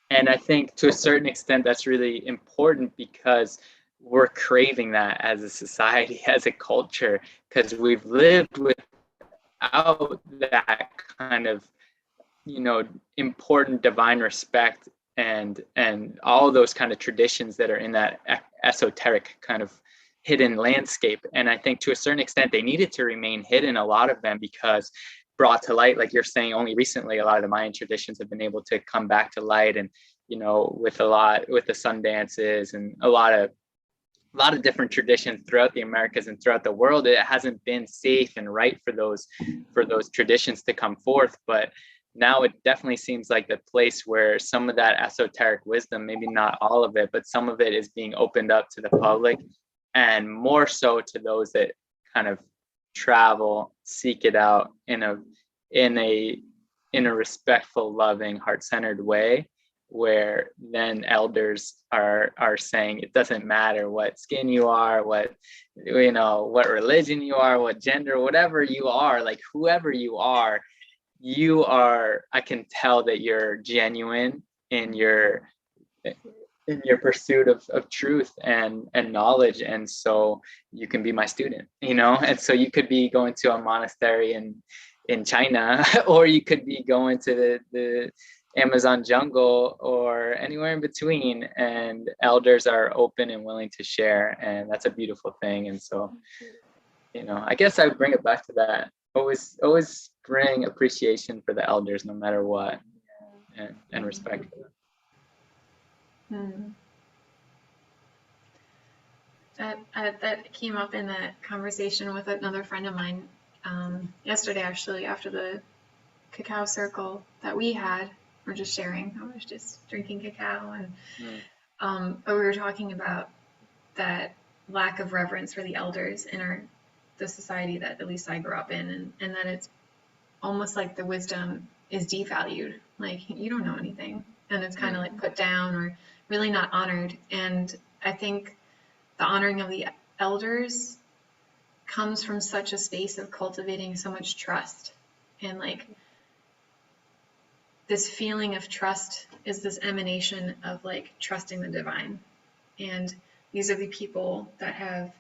And I think to a certain extent, that's really important because we're craving that as a society, as a culture, because we've lived without that kind of, you know, important divine respect and all those kind of traditions that are in that esoteric kind of hidden landscape. And I think to a certain extent, they needed to remain hidden, a lot of them, because brought to light, like you're saying, only recently a lot of the Mayan traditions have been able to come back to light. And you know, with the sun dances and a lot of different traditions throughout the Americas and throughout the world, it hasn't been safe and right for those traditions to come forth. But now it definitely seems like the place where some of that esoteric wisdom, maybe not all of it, but some of it is being opened up to the public, and more so to those that kind of travel, seek it out in a respectful, loving, heart-centered way, where then elders are saying it doesn't matter what skin you are, what, you know, what religion you are, what gender, whatever you are, like whoever you are, I can tell that you're genuine in your pursuit of truth and knowledge. And so you can be my student, you know. And so you could be going to a monastery in China, or you could be going to the Amazon jungle or anywhere in between, and elders are open and willing to share, and that's a beautiful thing. And so, you know, I guess I would bring it back to that always bring appreciation for the elders no matter what, and respect for them. That came up in a conversation with another friend of mine yesterday, actually, after the cacao circle that we had. We're just sharing. I was just drinking cacao, and but we were talking about that lack of reverence for the elders in the society that at least I grew up in, and that it's almost like the wisdom is devalued. Like, you don't know anything, and it's kind of like put down or really not honored. And I think the honoring of the elders comes from such a space of cultivating so much trust, and like this feeling of trust is this emanation of like trusting the divine. And these are the people that have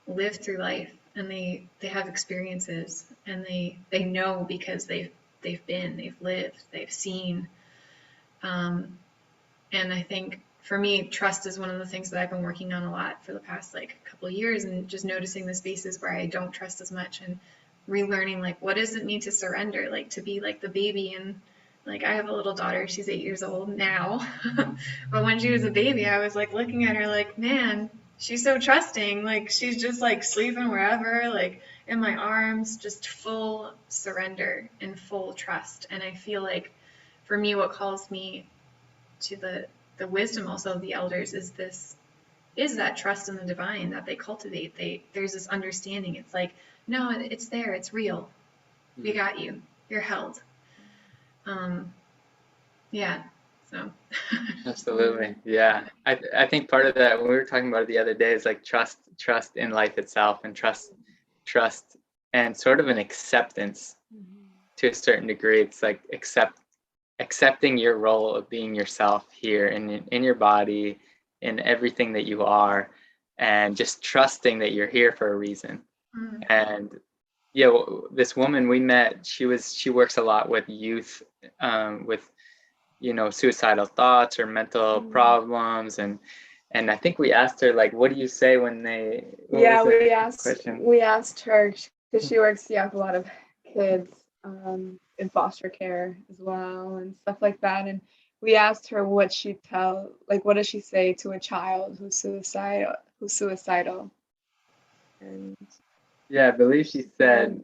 lived through life, and they have experiences, and they know because they've lived, they've seen. And I think for me, trust is one of the things that I've been working on a lot for the past like couple of years, and just noticing the spaces where I don't trust as much, and relearning like what does it mean to surrender, like to be like the baby. And like I have a little daughter, she's 8 years old now, but when she was a baby, I was like looking at her like, man, she's so trusting, like she's just like sleeping wherever, like in my arms, just full surrender and full trust. And I feel like for me, what calls me to the wisdom also of the elders is that trust in the divine that they cultivate. There's this understanding. It's like, no, it's there, it's real. We got you. You're held. Yeah. So Absolutely. Yeah. I think part of that, when we were talking about it the other day, is like trust in life itself, and trust and sort of an acceptance to a certain degree. It's like accepting your role of being yourself here in your body, in everything that you are, and just trusting that you're here for a reason. And yeah, this woman we met, she works a lot with youth, with suicidal thoughts or mental problems, and I think we asked her, like, what do you say when they we asked her, because she works with a lot of kids in foster care as well and stuff like that, and we asked her what does she say to a child who's suicidal. And yeah, I believe she said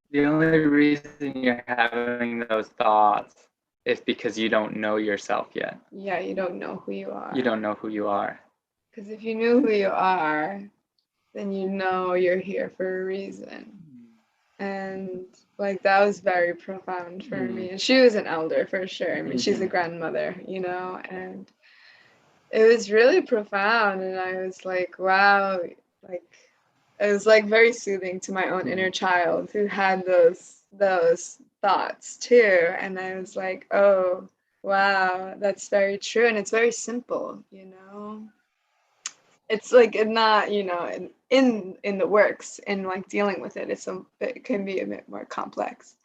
the only reason you're having those thoughts is because you don't know yourself yet. Yeah, you don't know who you are. You don't know who you are. Because if you knew who you are, then you know you're here for a reason. And like that was very profound for me. And she was an elder for sure. I mean, she's a grandmother, and it was really profound. And I was like, wow, like it was like very soothing to my own inner child who had those thoughts too. And I was like, oh wow, that's very true. And it's very simple, it's like not, in the works, and like dealing with it, it can be a bit more complex.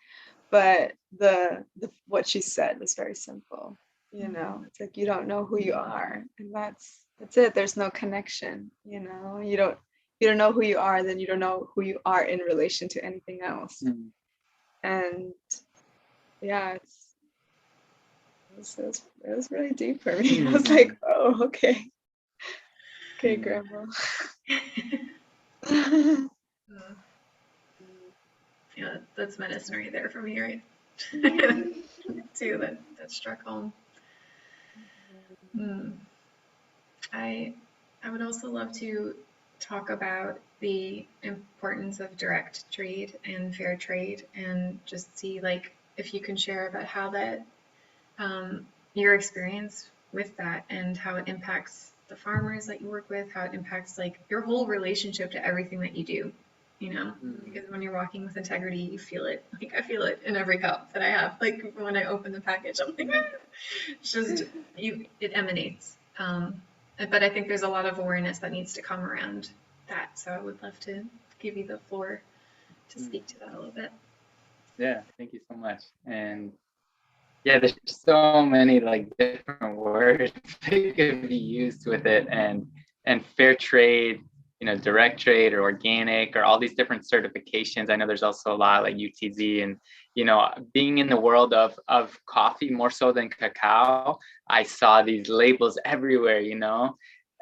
But the what she said was very simple. It's like you don't know who you are, and that's it. There's no connection. You don't know who you are, then you don't know who you are in relation to anything else. And yeah, it was really deep for me. I was like, oh, okay. Okay, Grandma. Yeah, that's medicine right there for me, right? Too, that struck home. I would also love to talk about the importance of direct trade and fair trade, and just see like if you can share about how that your experience with that, and how it impacts the farmers that you work with, how it impacts like your whole relationship to everything that you do, because when you're walking with integrity, you feel it. Like I feel it in every cup that I have. Like when I open the package, I'm like, it's just it emanates. But I think there's a lot of awareness that needs to come around that. So I would love to give you the floor to speak to that a little bit. Yeah, thank you so much. And yeah, there's so many like different words that could be used with it, and fair trade direct trade or organic or all these different certifications. I know there's also a lot like UTZ, and being in the world of coffee more so than cacao, I saw these labels everywhere,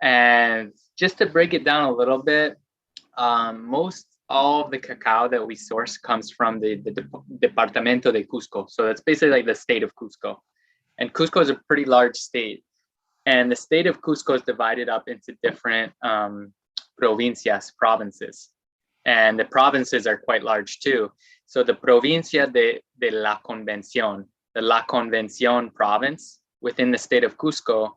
and just to break it down a little bit, most all of the cacao that we source comes from the Departamento de Cusco. So that's basically like the state of Cusco. And Cusco is a pretty large state. And the state of Cusco is divided up into different provincias, provinces. And the provinces are quite large too. So the Provincia de la Convención, the La Convención province within the state of Cusco,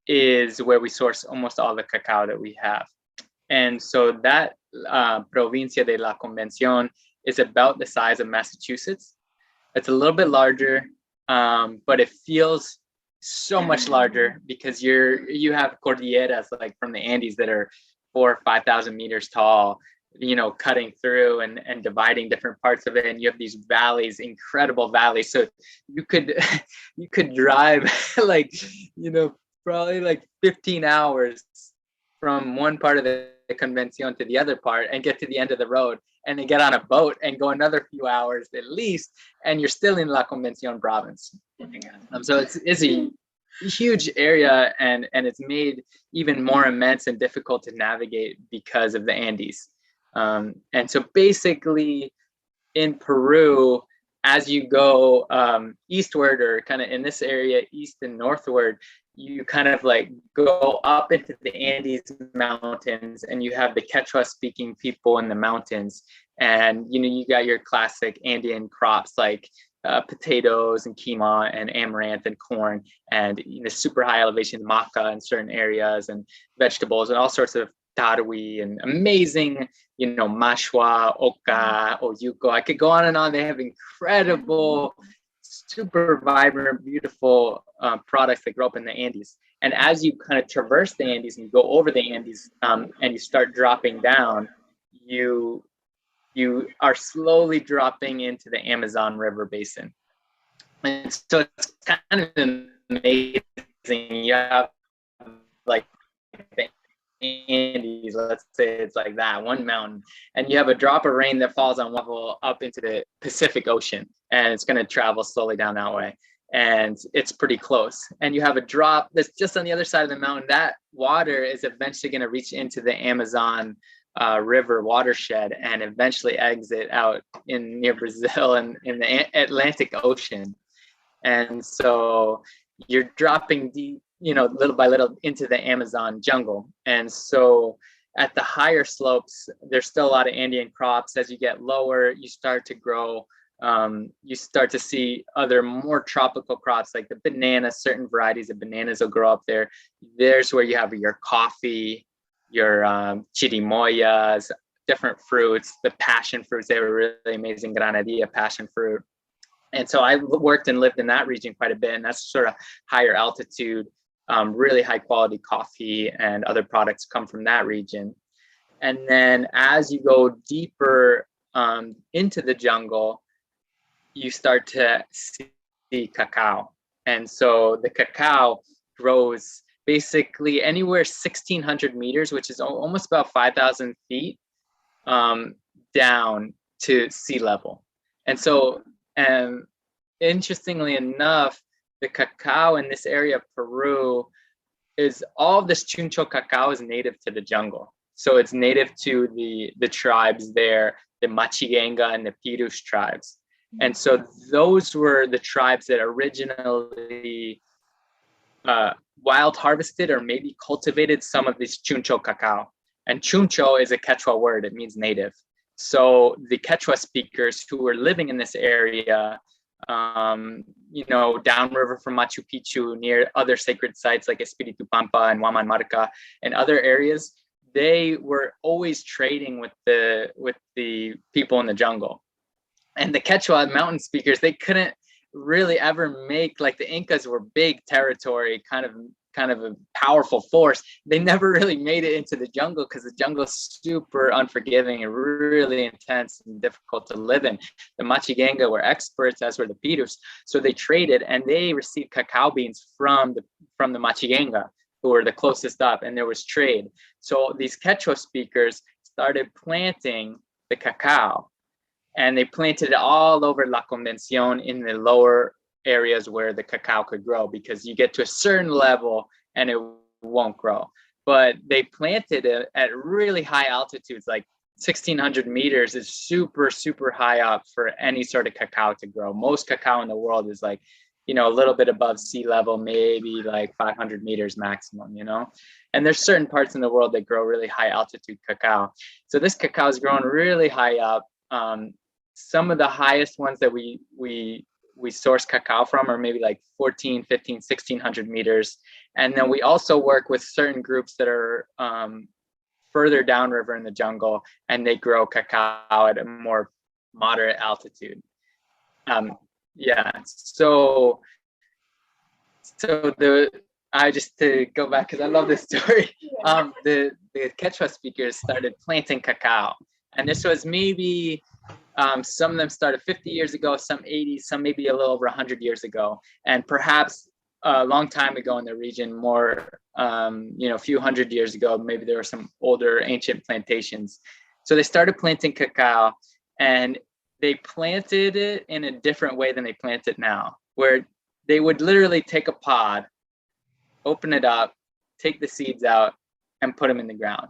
is where we source almost all the cacao that we have. And so that Provincia de la Convención is about the size of Massachusetts. It's a little bit larger, but it feels so much larger because you have cordilleras like from the Andes that are 4,000 or 5,000 meters tall, cutting through and dividing different parts of it. And you have these valleys, incredible valleys. So you could drive like, probably like 15 hours from one part of the Convención to the other part and get to the end of the road, and then get on a boat and go another few hours at least, and you're still in La Convención province. So it's a huge area, and it's made even more immense and difficult to navigate because of the Andes. And so basically in Peru, as you go eastward, or kind of in this area, east and northward, you kind of like go up into the Andes mountains, and you have the Quechua speaking people in the mountains. And, you got your classic Andean crops like potatoes and quinoa and amaranth and corn, and super high elevation maca in certain areas, and vegetables and all sorts of tarwi and amazing, mashua, oca, oyuco. I could go on and on. They have incredible, super vibrant, beautiful products that grow up in the Andes. And as you kind of traverse the Andes and you go over the Andes and you start dropping down, you are slowly dropping into the Amazon River basin. And so it's kind of amazing. You have like the Andes, let's say it's like that, one mountain, and you have a drop of rain that falls on level up into the Pacific Ocean, and it's going to travel slowly down that way, and it's pretty close. And you have a drop that's just on the other side of the mountain. That water is eventually going to reach into the Amazon river watershed and eventually exit out near Brazil and in the Atlantic Ocean. And so you're dropping deep, little by little into the Amazon jungle. And so at the higher slopes, there's still a lot of Andean crops. As you get lower, you start to grow, you start to see other more tropical crops like the bananas. Certain varieties of bananas will grow up there. There's where you have your coffee, your chirimoyas, different fruits, the passion fruits. They were really amazing, granadilla, passion fruit. And so I worked and lived in that region quite a bit, and that's sort of higher altitude, really high quality coffee and other products come from that region. And then as you go deeper into the jungle, you start to see cacao. And so the cacao grows basically anywhere 1,600 meters, which is almost about 5,000 feet down to sea level. And so interestingly enough, the cacao in this area of Peru is all of this chuncho cacao is native to the jungle. So it's native to the tribes there, the Machiguenga and the Pirus tribes. And so those were the tribes that originally wild harvested or maybe cultivated some of this chuncho cacao. And chuncho is a Quechua word, it means native. So the Quechua speakers who were living in this area, downriver from Machu Picchu, near other sacred sites like Espiritu Pampa and Huaman Marca and other areas, they were always trading with the people in the jungle. And the Quechua mountain speakers, they couldn't really ever make, like the Incas were big territory, kind of a powerful force. They never really made it into the jungle because the jungle is super unforgiving and really intense and difficult to live in. The Machiguenga were experts, as were the Pirus. So they traded and they received cacao beans from the Machiguenga. who were the closest up, and there was trade. So these Quechua speakers started planting the cacao, and they planted it all over La Convención in the lower areas where the cacao could grow, because you get to a certain level and it won't grow. But they planted it at really high altitudes, like 1,600 meters is super, super high up for any sort of cacao to grow. Most cacao in the world is like, you know, a little bit above sea level, maybe like 500 meters maximum, you know. And there's certain parts in the world that grow really high altitude cacao. So this cacao is growing really high up. Some of the highest ones that we source cacao from are maybe like 14, 15, 1,600 meters. And then we also work with certain groups that are further downriver in the jungle, and they grow cacao at a more moderate altitude. Yeah, so I just, to go back, because I love this story, the Quechua speakers started planting cacao, and this was maybe, some of them started 50 years ago, some 80, some maybe a little over 100 years ago, and perhaps a long time ago in the region, more, you know, a few hundred years ago, maybe there were some older ancient plantations. So they started planting cacao, and they planted it in a different way than they plant it now, where they would literally take a pod, open it up, take the seeds out, and put them in the ground.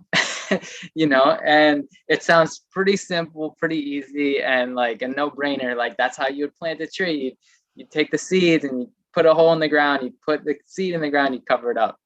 You know, and it sounds pretty simple, pretty easy, and like a no-brainer. Like, that's how you would plant a tree. You take the seeds and you put a hole in the ground, you put the seed in the ground, you cover it up.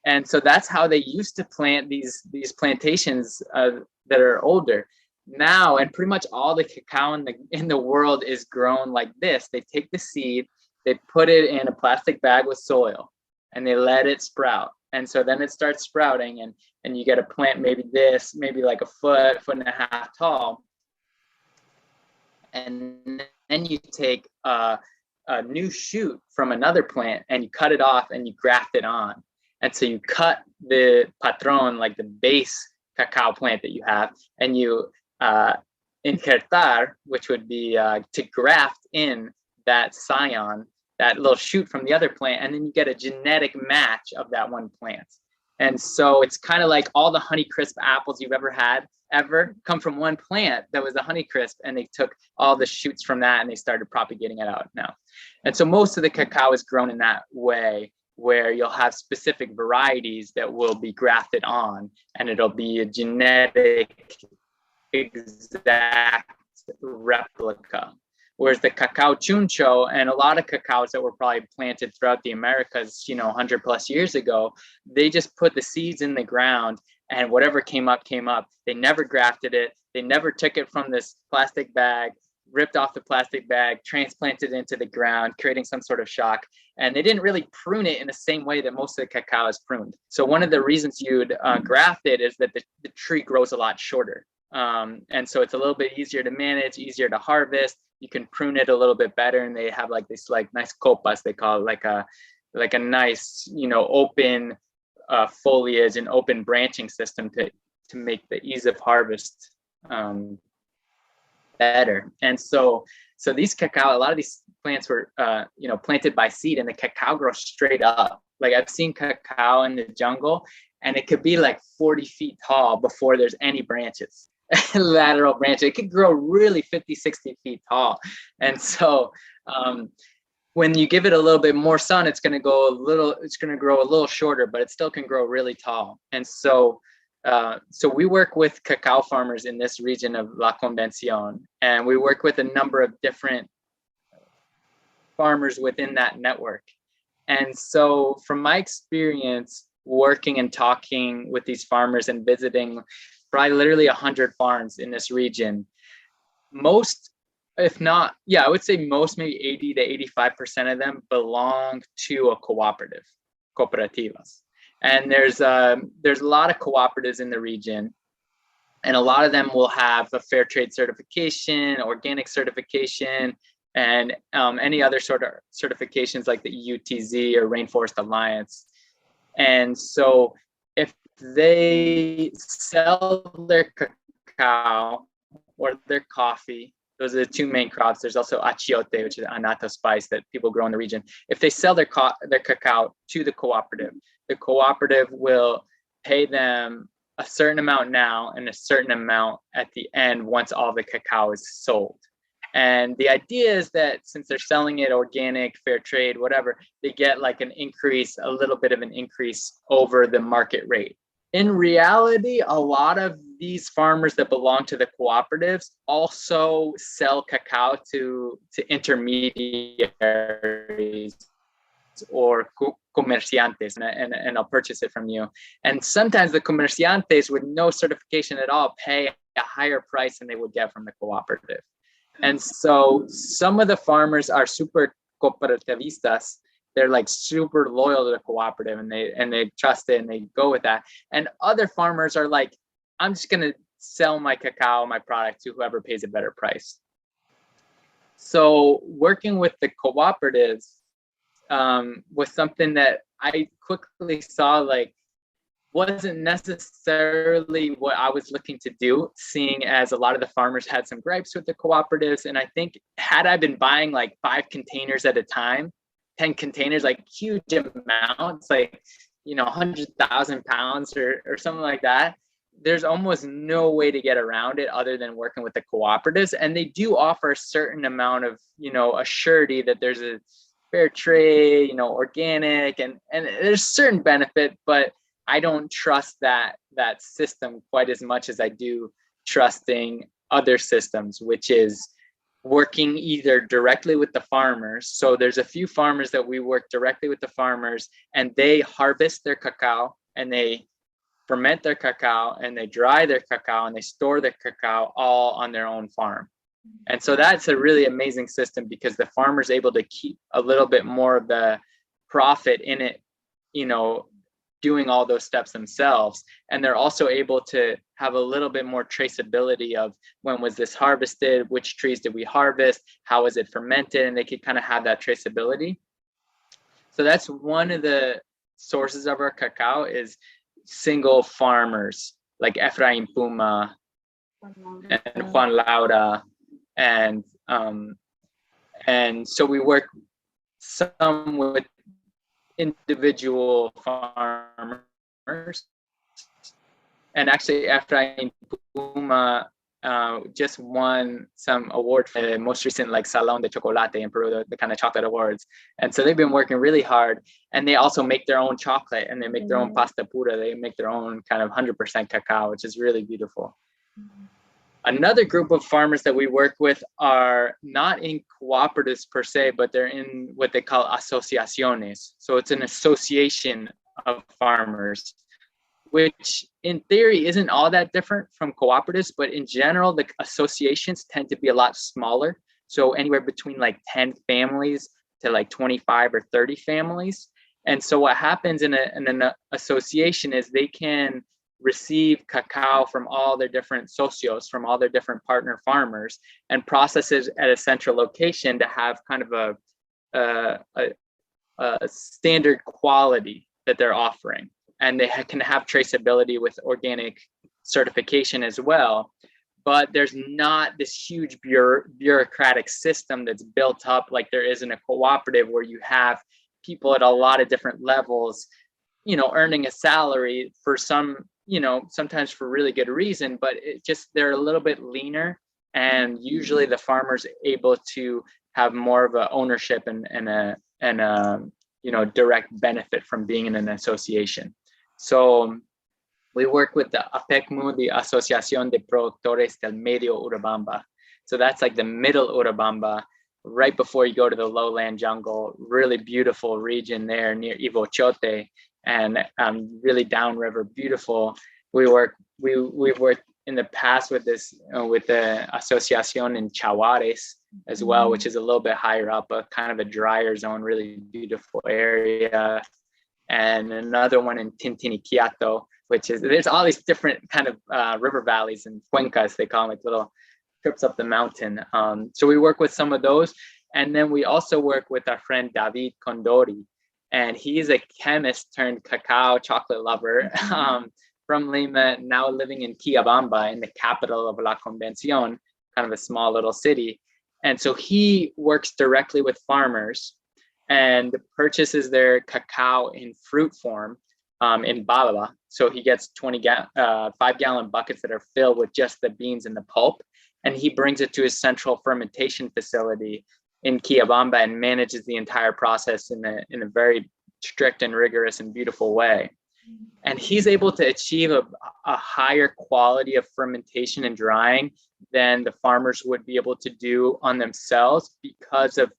And so that's how they used to plant these plantations that are older. Now, and pretty much all the cacao in the world is grown like this. They take the seed, they put it in a plastic bag with soil, and they let it sprout. And so then it starts sprouting, and you get a plant maybe like a foot and a half tall. And then you take a new shoot from another plant, and you cut it off and you graft it on. And so you cut the patron, like the base cacao plant that you have, and you injertar, which would be to graft in that scion, that little shoot from the other plant, and then you get a genetic match of that one plant. And so it's kind of like all the Honeycrisp apples you've ever had come from one plant that was a Honeycrisp, and they took all the shoots from that and they started propagating it out now. And so most of the cacao is grown in that way, where you'll have specific varieties that will be grafted on, and it'll be a genetic exact replica. Whereas the cacao chuncho and a lot of cacaos that were probably planted throughout the Americas, you know, 100 plus years ago, they just put the seeds in the ground, and whatever came up, came up. They never grafted it. They never took it from this plastic bag, ripped off the plastic bag, transplanted it into the ground, creating some sort of shock. And they didn't really prune it in the same way that most of the cacao is pruned. So one of the reasons you'd graft it is that the tree grows a lot shorter. And so it's a little bit easier to manage, easier to harvest. You can prune it a little bit better, and they have like this like nice copas, they call it, like a nice, you know, open foliage and open branching system to make the ease of harvest better. And so these cacao, a lot of these plants were you know, planted by seed, and the cacao grows straight up. Like, I've seen cacao in the jungle, and it could be like 40 feet tall before there's any branches. Lateral branch, it could grow really 50, 60 feet tall. And so when you give it a little bit more sun, it's going to grow a little shorter, but it still can grow really tall. And so we work with cacao farmers in this region of La Convención, and we work with a number of different farmers within that network. And so from my experience working and talking with these farmers and visiting probably literally 100 farms in this region, most, if not, yeah, I would say most, maybe 80 to 85% of them belong to a cooperative, cooperativas. And there's a lot of cooperatives in the region, and a lot of them will have a fair trade certification, organic certification, and any other sort of certifications like the EUTZ or Rainforest Alliance. And so if they sell their cacao or their coffee, Those are the two main crops. There's also achiote, which is annatto spice that people grow in the region. If they sell their cacao to the cooperative will pay them a certain amount now and a certain amount at the end once all the cacao is sold. And the idea is that since they're selling it organic, fair trade, whatever, they get like an increase, a little bit of an increase over the market rate. In reality, a lot of these farmers that belong to the cooperatives also sell cacao to intermediaries or comerciantes, and I'll purchase it from you. And sometimes the comerciantes with no certification at all pay a higher price than they would get from the cooperative. And so some of the farmers are super cooperativistas. They're like super loyal to the cooperative and they trust it and they go with that. And other farmers are like, I'm just gonna sell my cacao, my product to whoever pays a better price. So working with the cooperatives was something that I quickly saw like wasn't necessarily what I was looking to do, seeing as a lot of the farmers had some gripes with the cooperatives. And I think had I been buying like 5 containers at a time, 10 containers, like huge amounts, like, 100,000 pounds or something like that, there's almost no way to get around it other than working with the cooperatives. And they do offer a certain amount of, a surety that there's a fair trade, organic, and there's certain benefit, but I don't trust that system quite as much as I do trusting other systems, which is working either directly with the farmers. So there's a few farmers that we work directly with the farmers, and they harvest their cacao and they ferment their cacao and they dry their cacao and they store their cacao all on their own farm. And so that's a really amazing system because the farmer's able to keep a little bit more of the profit in it, doing all those steps themselves. And they're also able to have a little bit more traceability of when was this harvested, which trees did we harvest, how was it fermented, and they could kind of have that traceability. So that's one of the sources of our cacao is single farmers like Efrain Puma and Juan Laura. And so we work some with individual farmers, and actually Efrain Puma just won some award for the most recent like Salón de Chocolate in Peru, the kind of chocolate awards. And so they've been working really hard, and they also make their own chocolate and they make their own pasta pura. They make their own kind of 100% cacao, which is really beautiful. Another group of farmers that we work with are not in cooperatives per se, but they're in what they call asociaciones. So it's an association of farmers, which in theory isn't all that different from cooperatives, but in general, the associations tend to be a lot smaller. So anywhere between like 10 families to like 25 or 30 families. And so what happens in an association is they can receive cacao from all their different socios, from all their different partner farmers, and process it at a central location to have kind of a standard quality that they're offering. And they can have traceability with organic certification as well. But there's not this huge bureaucratic system that's built up like there is in a cooperative, where you have people at a lot of different levels, earning a salary for some, sometimes for really good reason, but they're a little bit leaner, and usually the farmer's able to have more of a ownership and a direct benefit from being in an association. So we work with the APECMU, the Asociación de Productores del Medio Urubamba. So that's like the middle Urubamba, right before you go to the lowland jungle, really beautiful region there near Ivochote, and really downriver, beautiful. We've worked in the past with this with the Asociación in Chaguares as well, which is a little bit higher up, a kind of a drier zone, really beautiful area. And another one in Tintiniquiato, which is, there's all these different kind of river valleys and cuencas, they call them, like little trips up the mountain. So we work with some of those. And then we also work with our friend David Condori, and he's a chemist turned cacao chocolate lover from Lima, now living in Quillabamba, in the capital of La Convención. kind of a small little city. And so he works directly with farmers and purchases their cacao in fruit form in baba. So he gets 5-gallon buckets that are filled with just the beans and the pulp. And he brings it to his central fermentation facility in Quillabamba and manages the entire process in a very strict and rigorous and beautiful way. And he's able to achieve a higher quality of fermentation and drying than the farmers would be able to do on themselves because of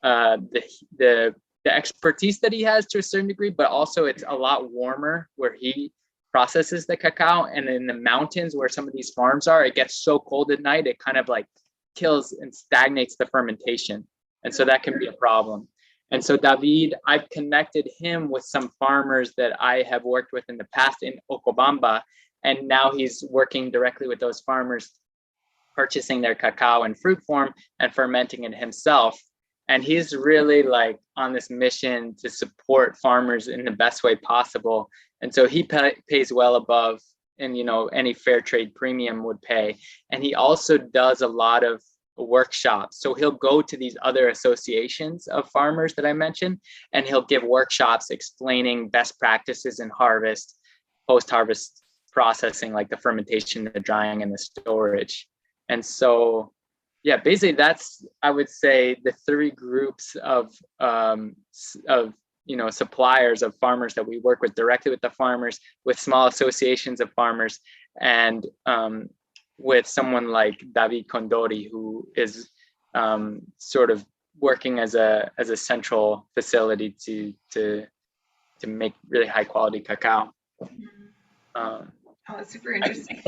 the expertise that he has to a certain degree, but also it's a lot warmer where he processes the cacao. And in the mountains where some of these farms are, it gets so cold at night, it kind of like kills and stagnates the fermentation. And so that can be a problem. And so David, I've connected him with some farmers that I have worked with in the past in Ocobamba. And now he's working directly with those farmers, purchasing their cacao in fruit form and fermenting it himself. And he's really like on this mission to support farmers in the best way possible. And so he pays well above, and any fair trade premium would pay. And he also does a lot of workshops. So he'll go to these other associations of farmers that I mentioned, and he'll give workshops explaining best practices in harvest, post-harvest processing, like the fermentation, the drying, and the storage. And so, yeah, basically that's, I would say, the three groups of suppliers of farmers that we work with directly with the farmers, with small associations of farmers, and with someone like David Condori, who is sort of working as a central facility to make really high quality cacao. Oh, that's super interesting.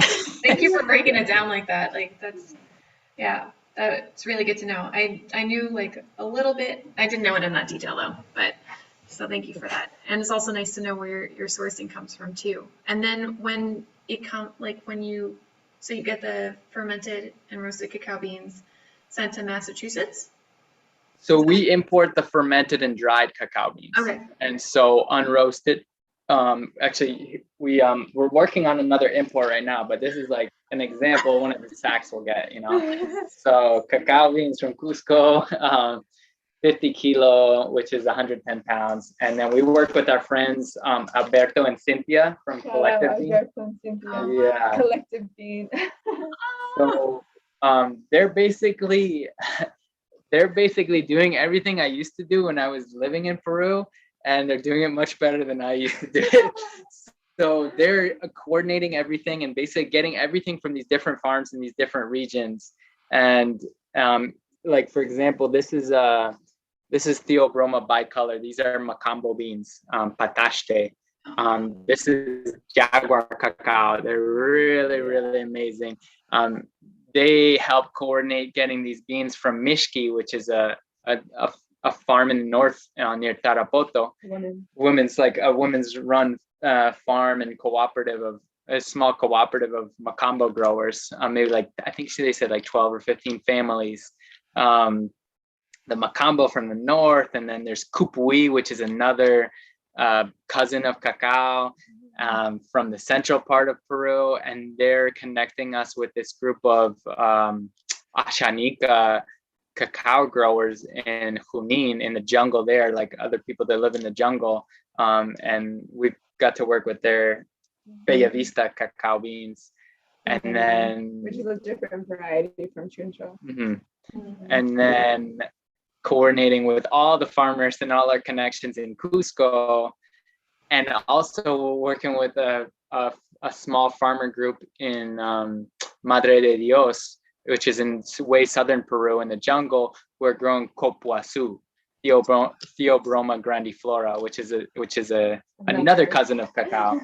Thank you for breaking it down like that. Like that's really good to know. I knew like a little bit. I didn't know it in that detail though, but so thank you for that. And it's also nice to know where your sourcing comes from too. And then when it comes, like when you get the fermented and roasted cacao beans sent to Massachusetts? So we import the fermented and dried cacao beans. Okay. And so unroasted, actually we're working on another import right now, but this is like an example of one of the sacks we'll get, So cacao beans from Cusco, 50 kilo, which is 110 pounds. And then we work with our friends, Alberto and Cynthia from Collective Bean. Alberto and Cynthia. Yeah. Collective Bean. So they're basically doing everything I used to do when I was living in Peru, and they're doing it much better than I used to do it. So they're coordinating everything and basically getting everything from these different farms in these different regions. And like, for example, this is Theobroma bicolor. These are Macambo beans, pataste. This is Jaguar cacao. They're really, really amazing. They help coordinate getting these beans from Mishki, which is a farm in the north near Tarapoto. Women's run farm and a small cooperative of Macambo growers. Maybe like, I think they said like 12 or 15 families. The Macambo from the north, and then there's Cupui, which is another cousin of cacao from the central part of Peru, and they're connecting us with this group of Ashanika cacao growers in Junin, in the jungle there, like other people that live in the jungle, and we've got to work with their Bella Vista cacao beans, and then which is a different variety from Chuncho. And then coordinating with all the farmers and all our connections in Cusco, and also working with a small farmer group in Madre de Dios, which is in way southern Peru in the jungle, who are growing copuasu, Theobroma grandiflora, which is another cousin of cacao.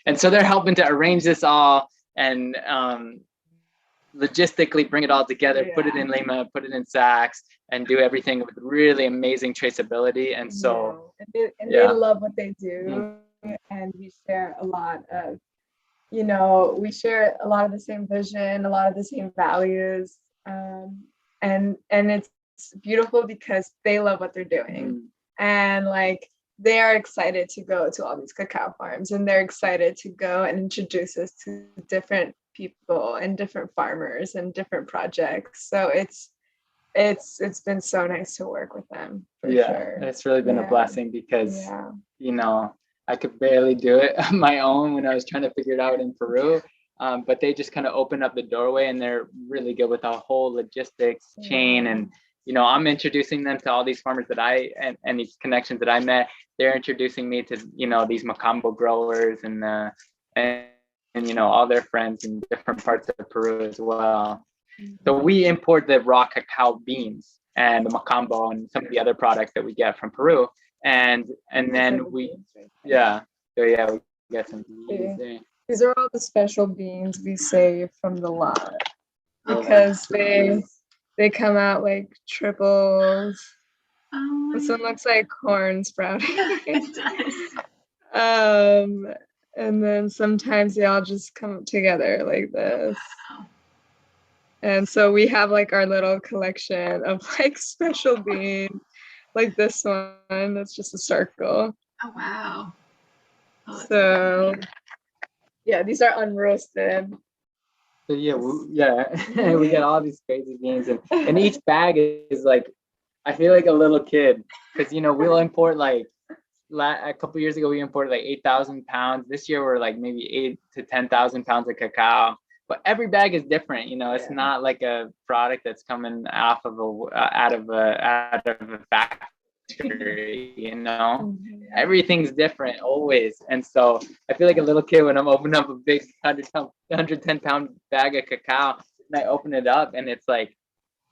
And so they're helping to arrange this all and logistically bring it all together, put it in Lima, put it in sacks, and do everything with really amazing traceability. And so they love what they do. And we share a lot of, we share a lot of the same vision, a lot of the same values. And it's beautiful because they love what they're doing. And like, they are excited to go to all these cacao farms, and they're excited to go and introduce us to different people and different farmers and different projects. So it's been so nice to work with them for sure. It's really been a blessing because you know, I could barely do it on my own when I was trying to figure it out in Peru. But they just kind of open up the doorway, and they're really good with our whole logistics chain. And you know, I'm introducing them to all these farmers that and these connections that I met. They're introducing me to, you know, these macambo growers and you know, all their friends in different parts of Peru as well. So we import the raw cacao beans and the macambo and some of the other products that we get from Peru, and then we we get some beans there. These are all the special beans we save from the lot because they come out like triples. This one looks like corn sprouting. It does. And then sometimes they all just come together like this. Wow. And so we have like our little collection of like special beans, like this one that's just a circle. Oh wow. So yeah, these are unroasted. So we get all these crazy beans, and each bag is like, I feel like a little kid, because you know, we'll import like a couple years ago we imported like 8,000 pounds. This year we're like maybe 8 to 10,000 pounds of cacao. But every bag is different, you know. It's not like a product that's coming off of out of a factory, you know. Everything's different always, and so I feel like a little kid when I'm opening up a big 110-pound bag of cacao, and I open it up, and it's like,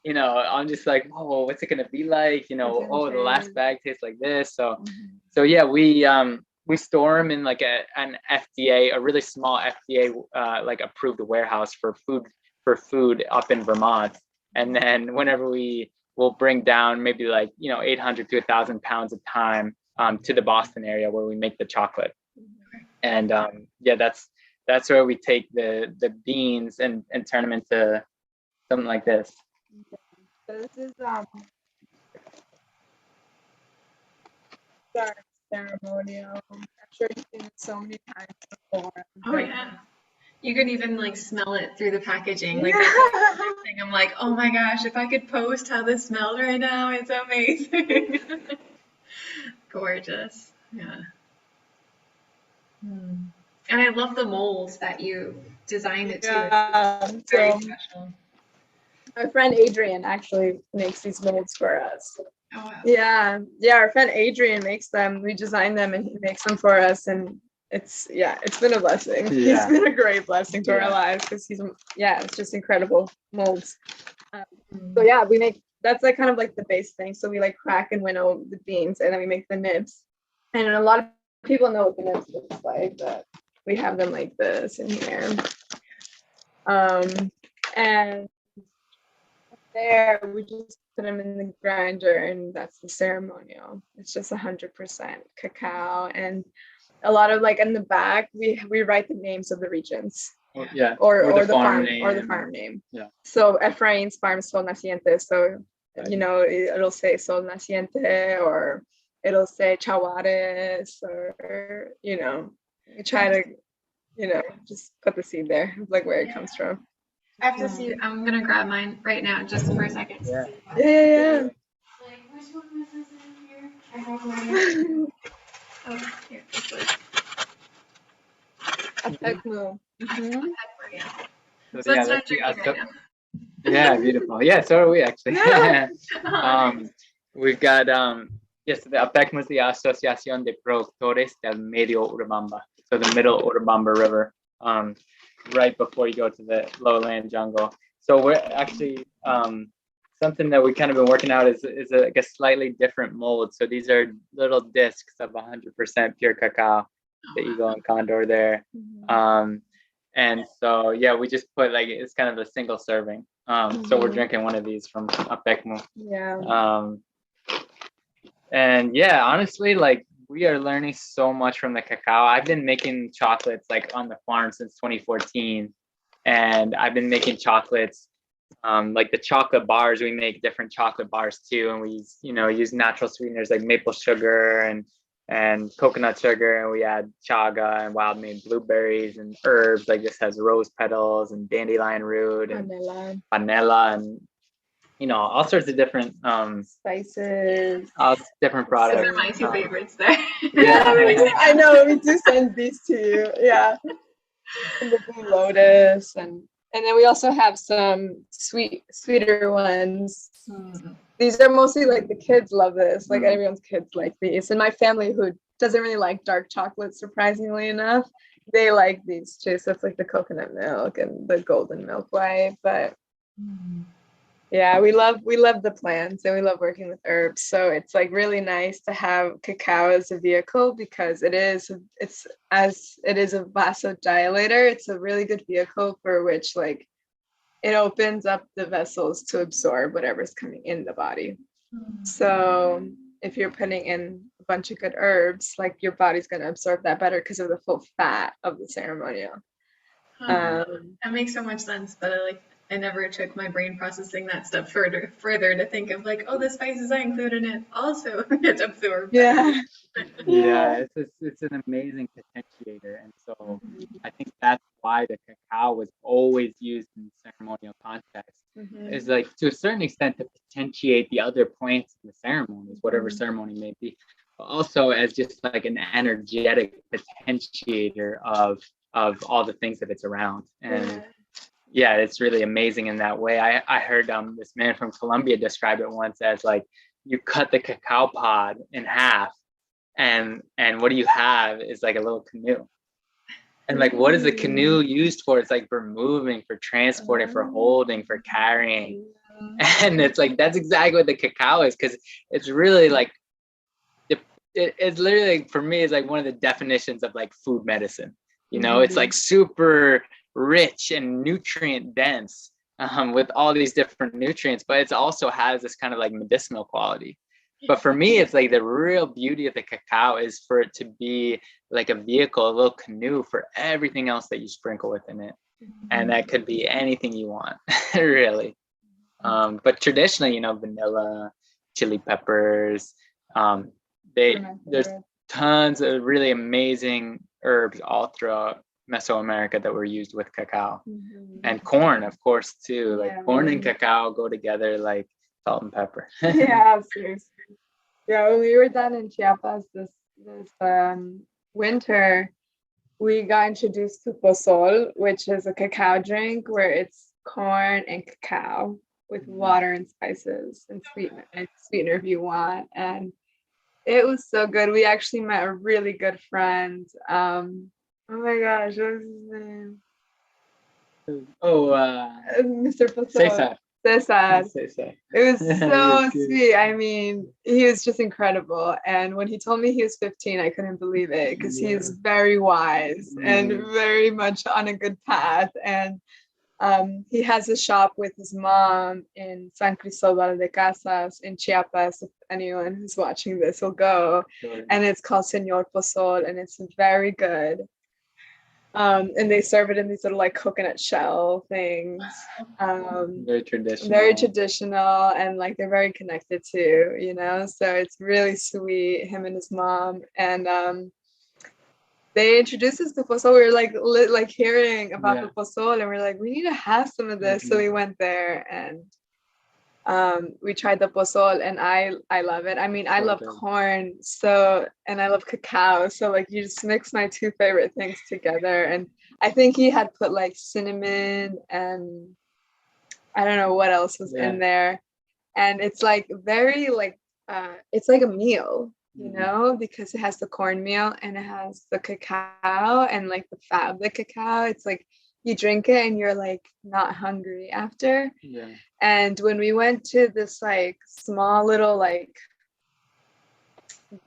you know, I'm just like, whoa, what's it gonna be like? You know, the last bag tastes like this. So yeah, we store them in like an FDA, a really small FDA like approved warehouse for food up in Vermont. And then whenever we'll bring down maybe like, you know, 800 to 1,000 pounds of time to the Boston area where we make the chocolate. And that's where we take the beans and turn them into something like this. So this is our ceremonial. I'm sure you've seen it so many times before. Oh yeah. You can even like smell it through the packaging. Like that's another thing. I'm like, oh my gosh, if I could post how this smells right now, it's amazing. Gorgeous. Yeah. And I love the molds that you designed it to. It's very special. My friend Adrian actually makes these molds for us. Oh, wow. Yeah, our friend Adrian makes them. We design them and he makes them for us, and it's been a blessing. He's been a great blessing to our lives because it's just incredible molds. So yeah, we make, that's like kind of like the base thing. So we like crack and winnow the beans, and then we make the nibs. And a lot of people know what the nibs looks like, but we have them like this in here. And there we just put them in the grinder, and that's the ceremonial. It's just 100% cacao, and a lot of like in the back we write the names of the regions. Or the farm name. Yeah. So Ephraim's farm is Sol Naciente, so you know, it'll say Sol Naciente, or it'll say Chaguares, or you know, you try to, you know, just put the seed there, like where it comes from. I have to see. I'm gonna grab mine right now, just for a second. Yeah. Like, which one is this in here? I have one. Oh, here. This one. Apekmu. So let's start drinking right now. Yeah, beautiful. Yeah, so are we actually. We've got the APECMA is the Asociación de Productores del Medio Urubamba, so the Middle Urubamba River, right before you go to the lowland jungle. So we're actually something that we kind of been working out is like a slightly different mold. So these are little discs of 100% pure cacao that you go in Condor there. And so we just put like, it's kind of a single serving. So we're drinking one of these from APECMA. And honestly, like, we are learning so much from the cacao. I've been making chocolates like on the farm since 2014, and I've been making chocolates like the chocolate bars. We make different chocolate bars too, and we use natural sweeteners like maple sugar and and coconut sugar, and we add chaga and wild made blueberries and herbs. Like this has rose petals and dandelion root and panela and all sorts of different spices, all different products. Those are my two favorites there. Yeah, I know. We do send these to you. Yeah, and the blue lotus, and then we also have some sweeter ones. These are mostly like the kids love this. Like everyone's kids like these. And my family, who doesn't really like dark chocolate, surprisingly enough, they like these too. So it's like the coconut milk and the golden milk white. But yeah, we love the plants and we love working with herbs. So it's like really nice to have cacao as a vehicle, because it's as it is a vasodilator. It's a really good vehicle for which like it opens up the vessels to absorb whatever's coming in the body. So if you're putting in a bunch of good herbs, like your body's going to absorb that better because of the full fat of the ceremonial. That makes so much sense, but I never took my brain processing that step further to think of like, oh, the spices I include in it also get absorbed. Yeah, it's an amazing potentiator, and so I think that's why the cacao was always used in ceremonial context. Is like to a certain extent to potentiate the other plants in the ceremonies, whatever ceremony may be, but also as just like an energetic potentiator of all the things that it's around. And yeah, it's really amazing in that way. I heard this man from Colombia describe it once as like you cut the cacao pod in half, and what do you have is like a little canoe. And like, what is the canoe used for? It's like for moving, for transporting, for holding, for carrying. And it's like that's exactly what the cacao is, because it's really like it's literally, for me, it's like one of the definitions of like food medicine. It's like super rich and nutrient dense with all these different nutrients, but it also has this kind of like medicinal quality. But for me, it's like the real beauty of the cacao is for it to be like a vehicle, a little canoe for everything else that you sprinkle within it. And that could be anything you want, really. But traditionally, vanilla, chili peppers, there's tons of really amazing herbs all throughout Mesoamerica that were used with cacao. And corn, of course, too. Like corn and cacao go together like salt and pepper. Yeah, seriously. Yeah, when we were down in Chiapas this winter, we got introduced to pozol, which is a cacao drink where it's corn and cacao with water and spices and sweetener if you want. And it was so good. We actually met a really good friend. Oh my gosh, what was his name? Mr. Pozol. Cesar. It was so sweet. I mean, he was just incredible. And when he told me he was 15, I couldn't believe it, because he is very wise and very much on a good path. And he has a shop with his mom in San Cristobal de Casas in Chiapas. If anyone who's watching this will go. And it's called Señor Pozol, and it's very good. And they serve it in these little like coconut shell things. Very traditional, and like they're very connected too, so it's really sweet, him and his mom. And they introduced us to pozol. We were like hearing about the pozol, and we're like, we need to have some of this. So we went there and we tried the pozol, and I love it. I mean, I love corn, and I love cacao, so like you just mix my two favorite things together. And I think he had put like cinnamon and I don't know what else was in there. And it's like very like it's like a meal, because it has the cornmeal and it has the cacao and like the fat of the cacao. It's like you drink it and you're like not hungry after. And when we went to this like small little like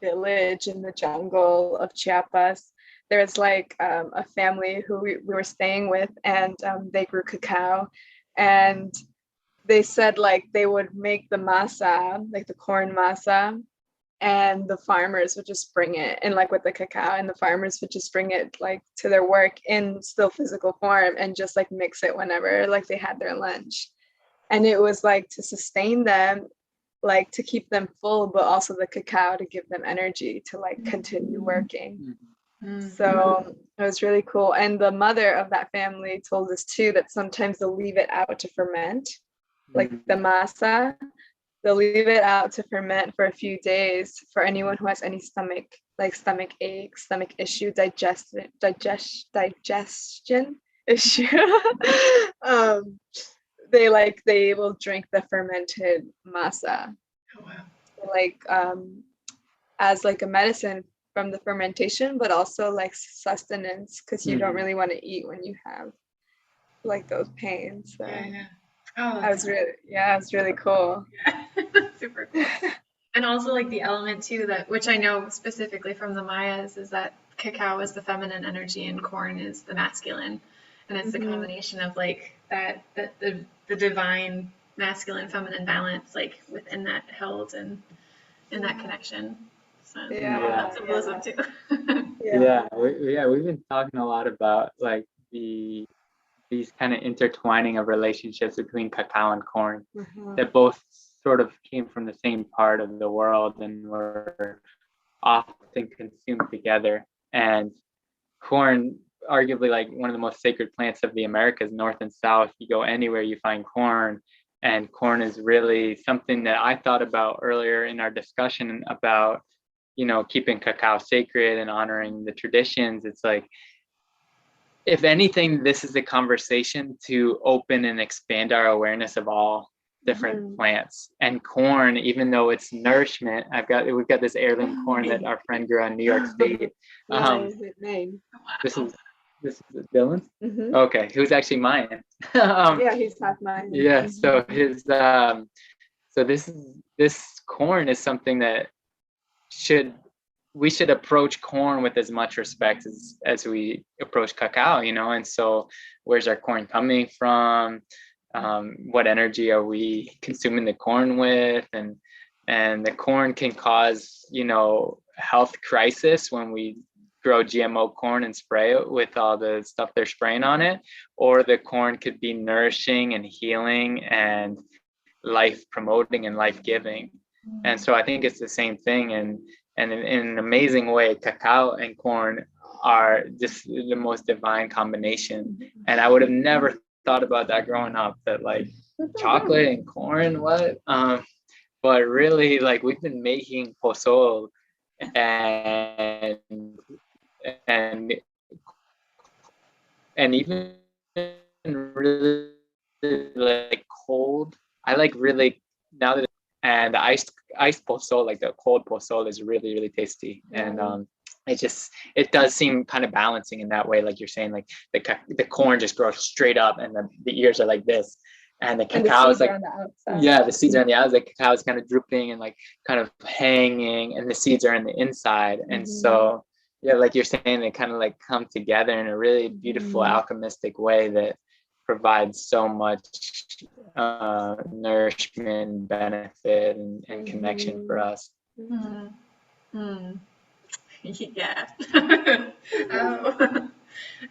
village in the jungle of Chiapas, there's like a family who we were staying with, and they grew cacao. And they said like they would make the masa, like the corn masa, and the farmers would just bring it in like with the cacao, and the farmers would just bring it like to their work in still physical form and just like mix it whenever like they had their lunch. And it was like to sustain them like to keep them full, but also the cacao to give them energy to like continue working. So it was really cool. And the mother of that family told us too that sometimes they'll leave it out to ferment, like the masa. They'll leave it out to ferment for a few days for anyone who has any stomach ache, stomach issue, digestion issue. They will drink the fermented masa, Oh, wow. like as like a medicine from the fermentation, but also like sustenance, because you don't really want to eat when you have like those pains. So Yeah. Oh, it was really cool. super cool. And also like the element too, that which I know specifically from the Mayas, is that cacao is the feminine energy and corn is the masculine, and it's the combination of like that the divine masculine feminine balance like within that held and in that connection. So that symbolism too. We've been talking a lot about like these kind of intertwining of relationships between cacao and corn that both sort of came from the same part of the world and were often consumed together. And corn, arguably like one of the most sacred plants of the Americas, north and south. You go anywhere, you find corn. And corn is really something that I thought about earlier in our discussion about, keeping cacao sacred and honoring the traditions. It's like, if anything, this is a conversation to open and expand our awareness of all different plants. And corn, even though it's nourishment, we've got this heirloom corn that our friend grew in New York State. This is Dylan. Okay, who's actually mine. He's half mine. Yeah, so his so this corn is something that we should approach corn with as much respect as we approach cacao, and so where's our corn coming from? What energy are we consuming the corn with? And the corn can cause, health crisis when we grow GMO corn and spray it with all the stuff they're spraying on it, or the corn could be nourishing and healing and life promoting and life giving. And so I think it's the same thing. And in an amazing way, cacao and corn are just the most divine combination. And I would have never thought about that growing up, that like chocolate and corn, what? But really, like, we've been making pozole and even really like cold. I like really now that and the iced pozole, like the cold pozole, is really really tasty. And it does seem kind of balancing in that way, like you're saying, like the corn just grows straight up and the ears are like this, and the cacao is like, the seeds are on the outside. The cacao is kind of drooping and like kind of hanging, and the seeds are in the inside. And so like you're saying, they kind of like come together in a really beautiful alchemistic way that provides so much nourishment, benefit, and connection for us. Yeah.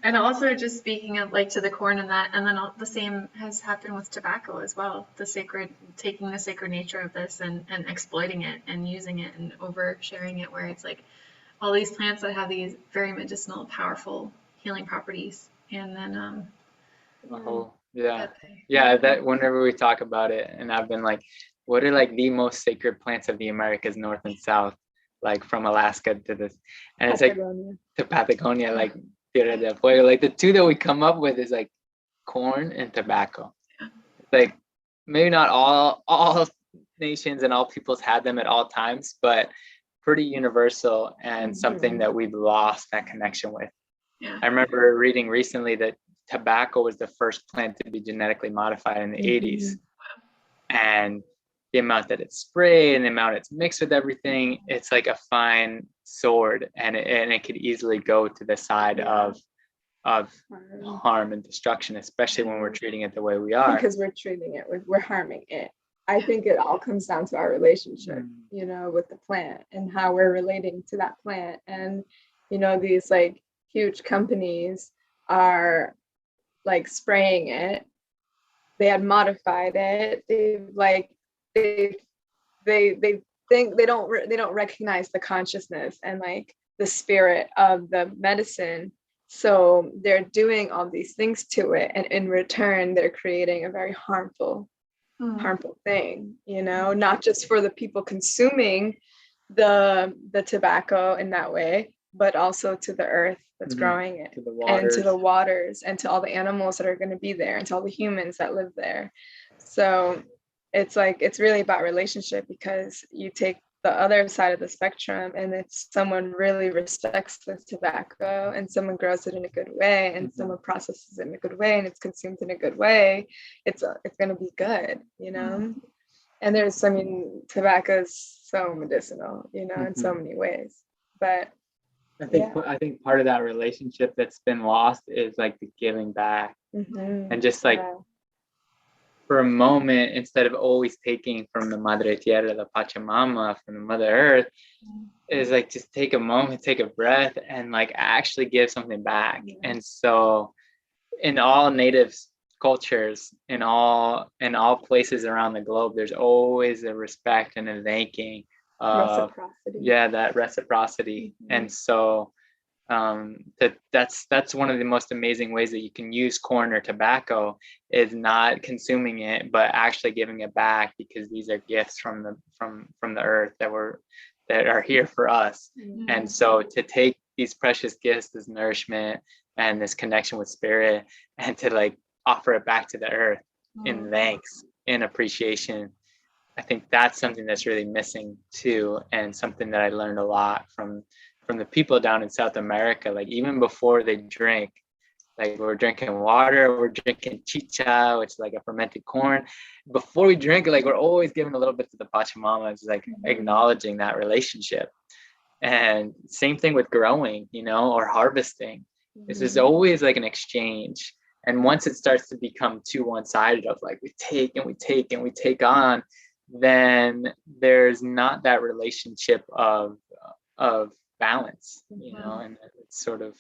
And also, just speaking of like to the corn and that, and then the same has happened with tobacco as well. Taking the sacred nature of this and exploiting it and using it and oversharing it, where it's like all these plants that have these very medicinal, powerful healing properties. And then that whenever we talk about it, and I've been like, what are like the most sacred plants of the Americas, north and south, like from Alaska to this, and it's Patagonia. Like to Patagonia, like Tierra del Fuego. Like the two that we come up with is like corn and tobacco. Like maybe not all nations and all peoples had them at all times, but pretty universal and something that we've lost that connection with. I remember reading recently that tobacco was the first plant to be genetically modified in the 80s. And the amount that it's sprayed and the amount it's mixed with everything, it's like a fine sword, and it could easily go to the side of harm and destruction, especially when we're treating it the way we are. Because we're harming it. I think it all comes down to our relationship, with the plant and how we're relating to that plant. And, these like huge companies are like spraying it. They had modified it. They've they think they don't recognize the consciousness and like the spirit of the medicine. So they're doing all these things to it, and in return they're creating a very harmful thing, you know, not just for the people consuming the tobacco in that way, but also to the earth that's growing it, and to the waters, and to all the animals that are going to be there, and to all the humans that live there. So it's like, it's really about relationship, because you take the other side of the spectrum, and if someone really respects the tobacco, and someone grows it in a good way, and someone processes it in a good way, and it's consumed in a good way, it's going to be good, you know. And there's, I mean, tobacco is so medicinal, you know, in so many ways. But I think part of that relationship that's been lost is like the giving back, and just like for a moment, instead of always taking from the Madre Tierra, the Pachamama, from the Mother Earth, is like just take a moment, take a breath, and like actually give something back. And so in all native cultures, in all places around the globe, there's always a respect and a thanking of that reciprocity. And so that's one of the most amazing ways that you can use corn or tobacco, is not consuming it, but actually giving it back, because these are gifts from the earth that are here for us. And so to take these precious gifts, this nourishment and this connection with spirit, and to like offer it back to the earth in thanks, in appreciation, I think that's something that's really missing too, and something that I learned a lot from the people down in South America. Like even before they drink, like we're drinking water, we're drinking chicha, which is like a fermented corn. Before we drink, like we're always giving a little bit to the Pachamama. It's like acknowledging that relationship. And same thing with growing, you know, or harvesting. There's always like an exchange. And once it starts to become too one-sided, of like we take and we take and we take on, then there's not that relationship of balance, you know. And it's sort of,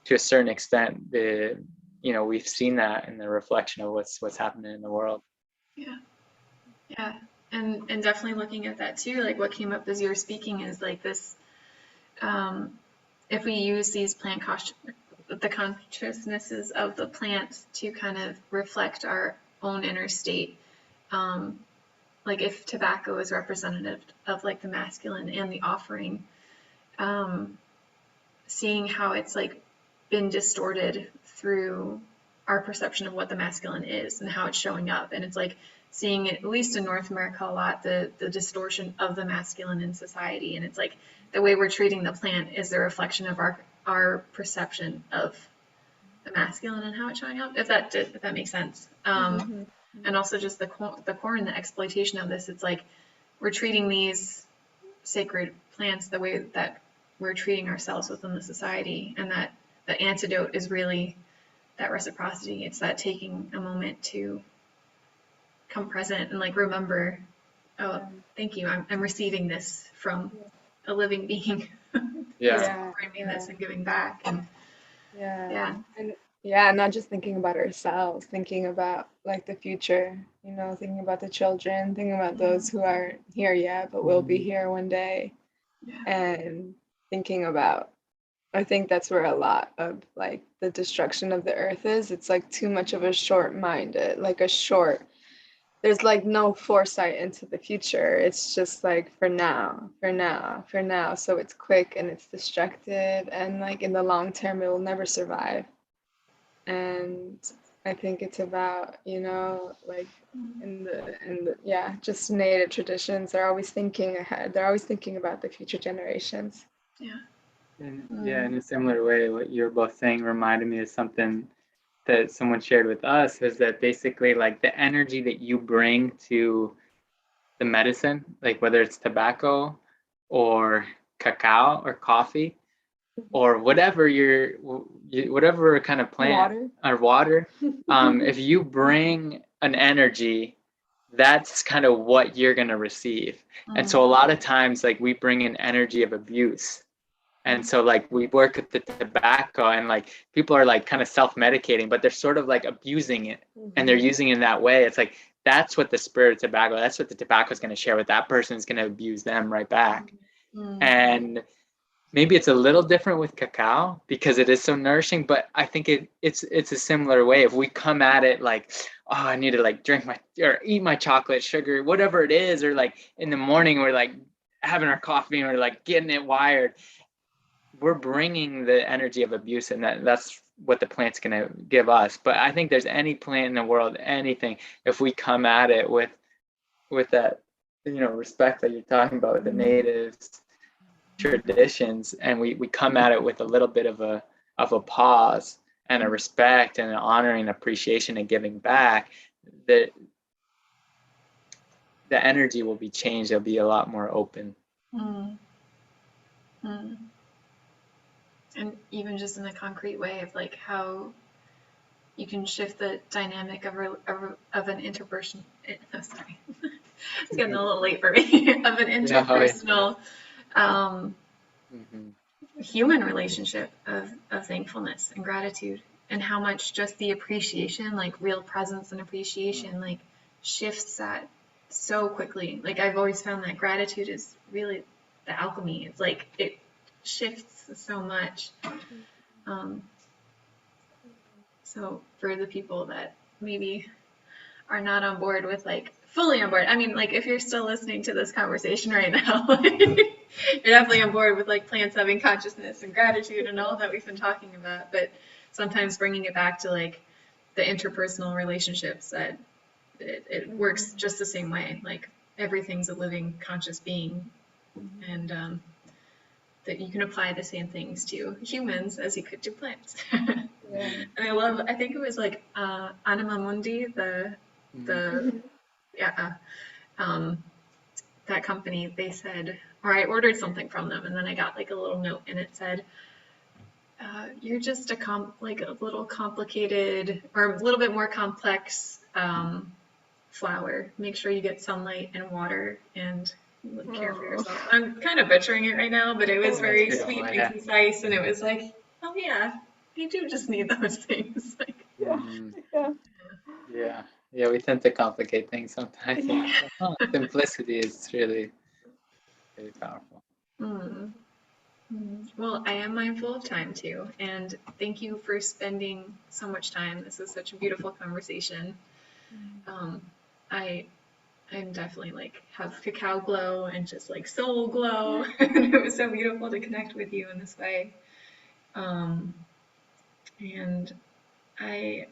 to a certain extent, we've seen that in the reflection of what's happening in the world. Yeah. And definitely looking at that too, like what came up as you were speaking is like this, if we use these the consciousnesses of the plants to kind of reflect our own inner state, like if tobacco is representative of like the masculine and the offering, seeing how it's like been distorted through our perception of what the masculine is and how it's showing up. And it's like seeing it, at least in North America a lot, the distortion of the masculine in society. And it's like the way we're treating the plant is the reflection of our perception of the masculine and how it's showing up, if that makes sense. And also just the corn, the exploitation of this, it's like we're treating these sacred plants the way that we're treating ourselves within the society. And that the antidote is really that reciprocity. It's that taking a moment to come present and like remember, oh, thank you, I'm receiving this from a living being. Offering me this and giving back. And and not just thinking about ourselves, thinking about like the future, you know, thinking about the children, thinking about those who aren't here yet but will be here one day. And thinking about, I think that's where a lot of like the destruction of the earth is. It's like too much of a short-minded, like there's like no foresight into the future. It's just like for now. So it's quick and it's destructive, and like in the long term, it will never survive. And I think it's about, you know, like in the just native traditions, they're always thinking ahead. They're always thinking about the future generations. And in a similar way, what you're both saying reminded me of something that someone shared with us, is that basically like the energy that you bring to the medicine, like whether it's tobacco or cacao or coffee or whatever whatever kind of plant or water, if you bring an energy, that's kind of what you're going to receive. And so a lot of times, like we bring an energy of abuse. And so like we work with the tobacco, and like people are like kind of self-medicating, but they're sort of like abusing it, and they're using it in that way. It's like that's what the spirit of tobacco, that's what the tobacco is going to share with that person, is going to abuse them right back. And maybe it's a little different with cacao because it is so nourishing, but I think it's a similar way. If we come at it like, oh, I need to like drink my or eat my chocolate, sugar, whatever it is, or like in the morning we're like having our coffee and we're like getting it wired, we're bringing the energy of abuse, and that's what the plant's going to give us. But I think there's any plant in the world, anything, if we come at it with that, respect that you're talking about with the natives traditions, and we come at it with a little bit of a pause and a respect and an honoring, appreciation, and giving back, that the energy will be changed. It'll be a lot more open. And even just in a concrete way of like how you can shift the dynamic of an interpersonal, sorry, it's getting a little late for me, of an interpersonal human relationship of thankfulness and gratitude, and how much just the appreciation, like real presence and appreciation, like shifts that so quickly. Like I've always found that gratitude is really the alchemy. It's like it shifts so much. So for the people that maybe are not on board with like fully on board, I mean, like if you're still listening to this conversation right now, you're definitely on board with like plants having consciousness and gratitude and all that we've been talking about. But sometimes bringing it back to like the interpersonal relationships, that it works just the same way. Like everything's a living conscious being, and that you can apply the same things to humans as you could to plants. And I think it was like Anima Mundi, that company, they said, or I ordered something from them, and then I got like a little note, and it said, you're just a little complicated, or a little bit more complex flower. Make sure you get sunlight and water and care for yourself. I'm kind of butchering it right now, but it was very sweet and concise, and it was like, oh yeah, you do just need those things. Like, yeah, we tend to complicate things sometimes. Simplicity is really, really powerful. Well, I am mindful of time too, and thank you for spending so much time. This is such a beautiful conversation. I'm definitely like have cacao glow and just like soul glow. And it was so beautiful to connect with you in this way. And I'm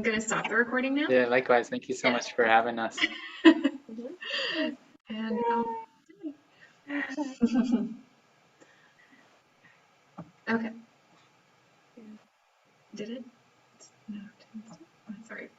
gonna stop the recording now. Yeah, likewise. Thank you so much for having us. And okay. Did it? No. Sorry.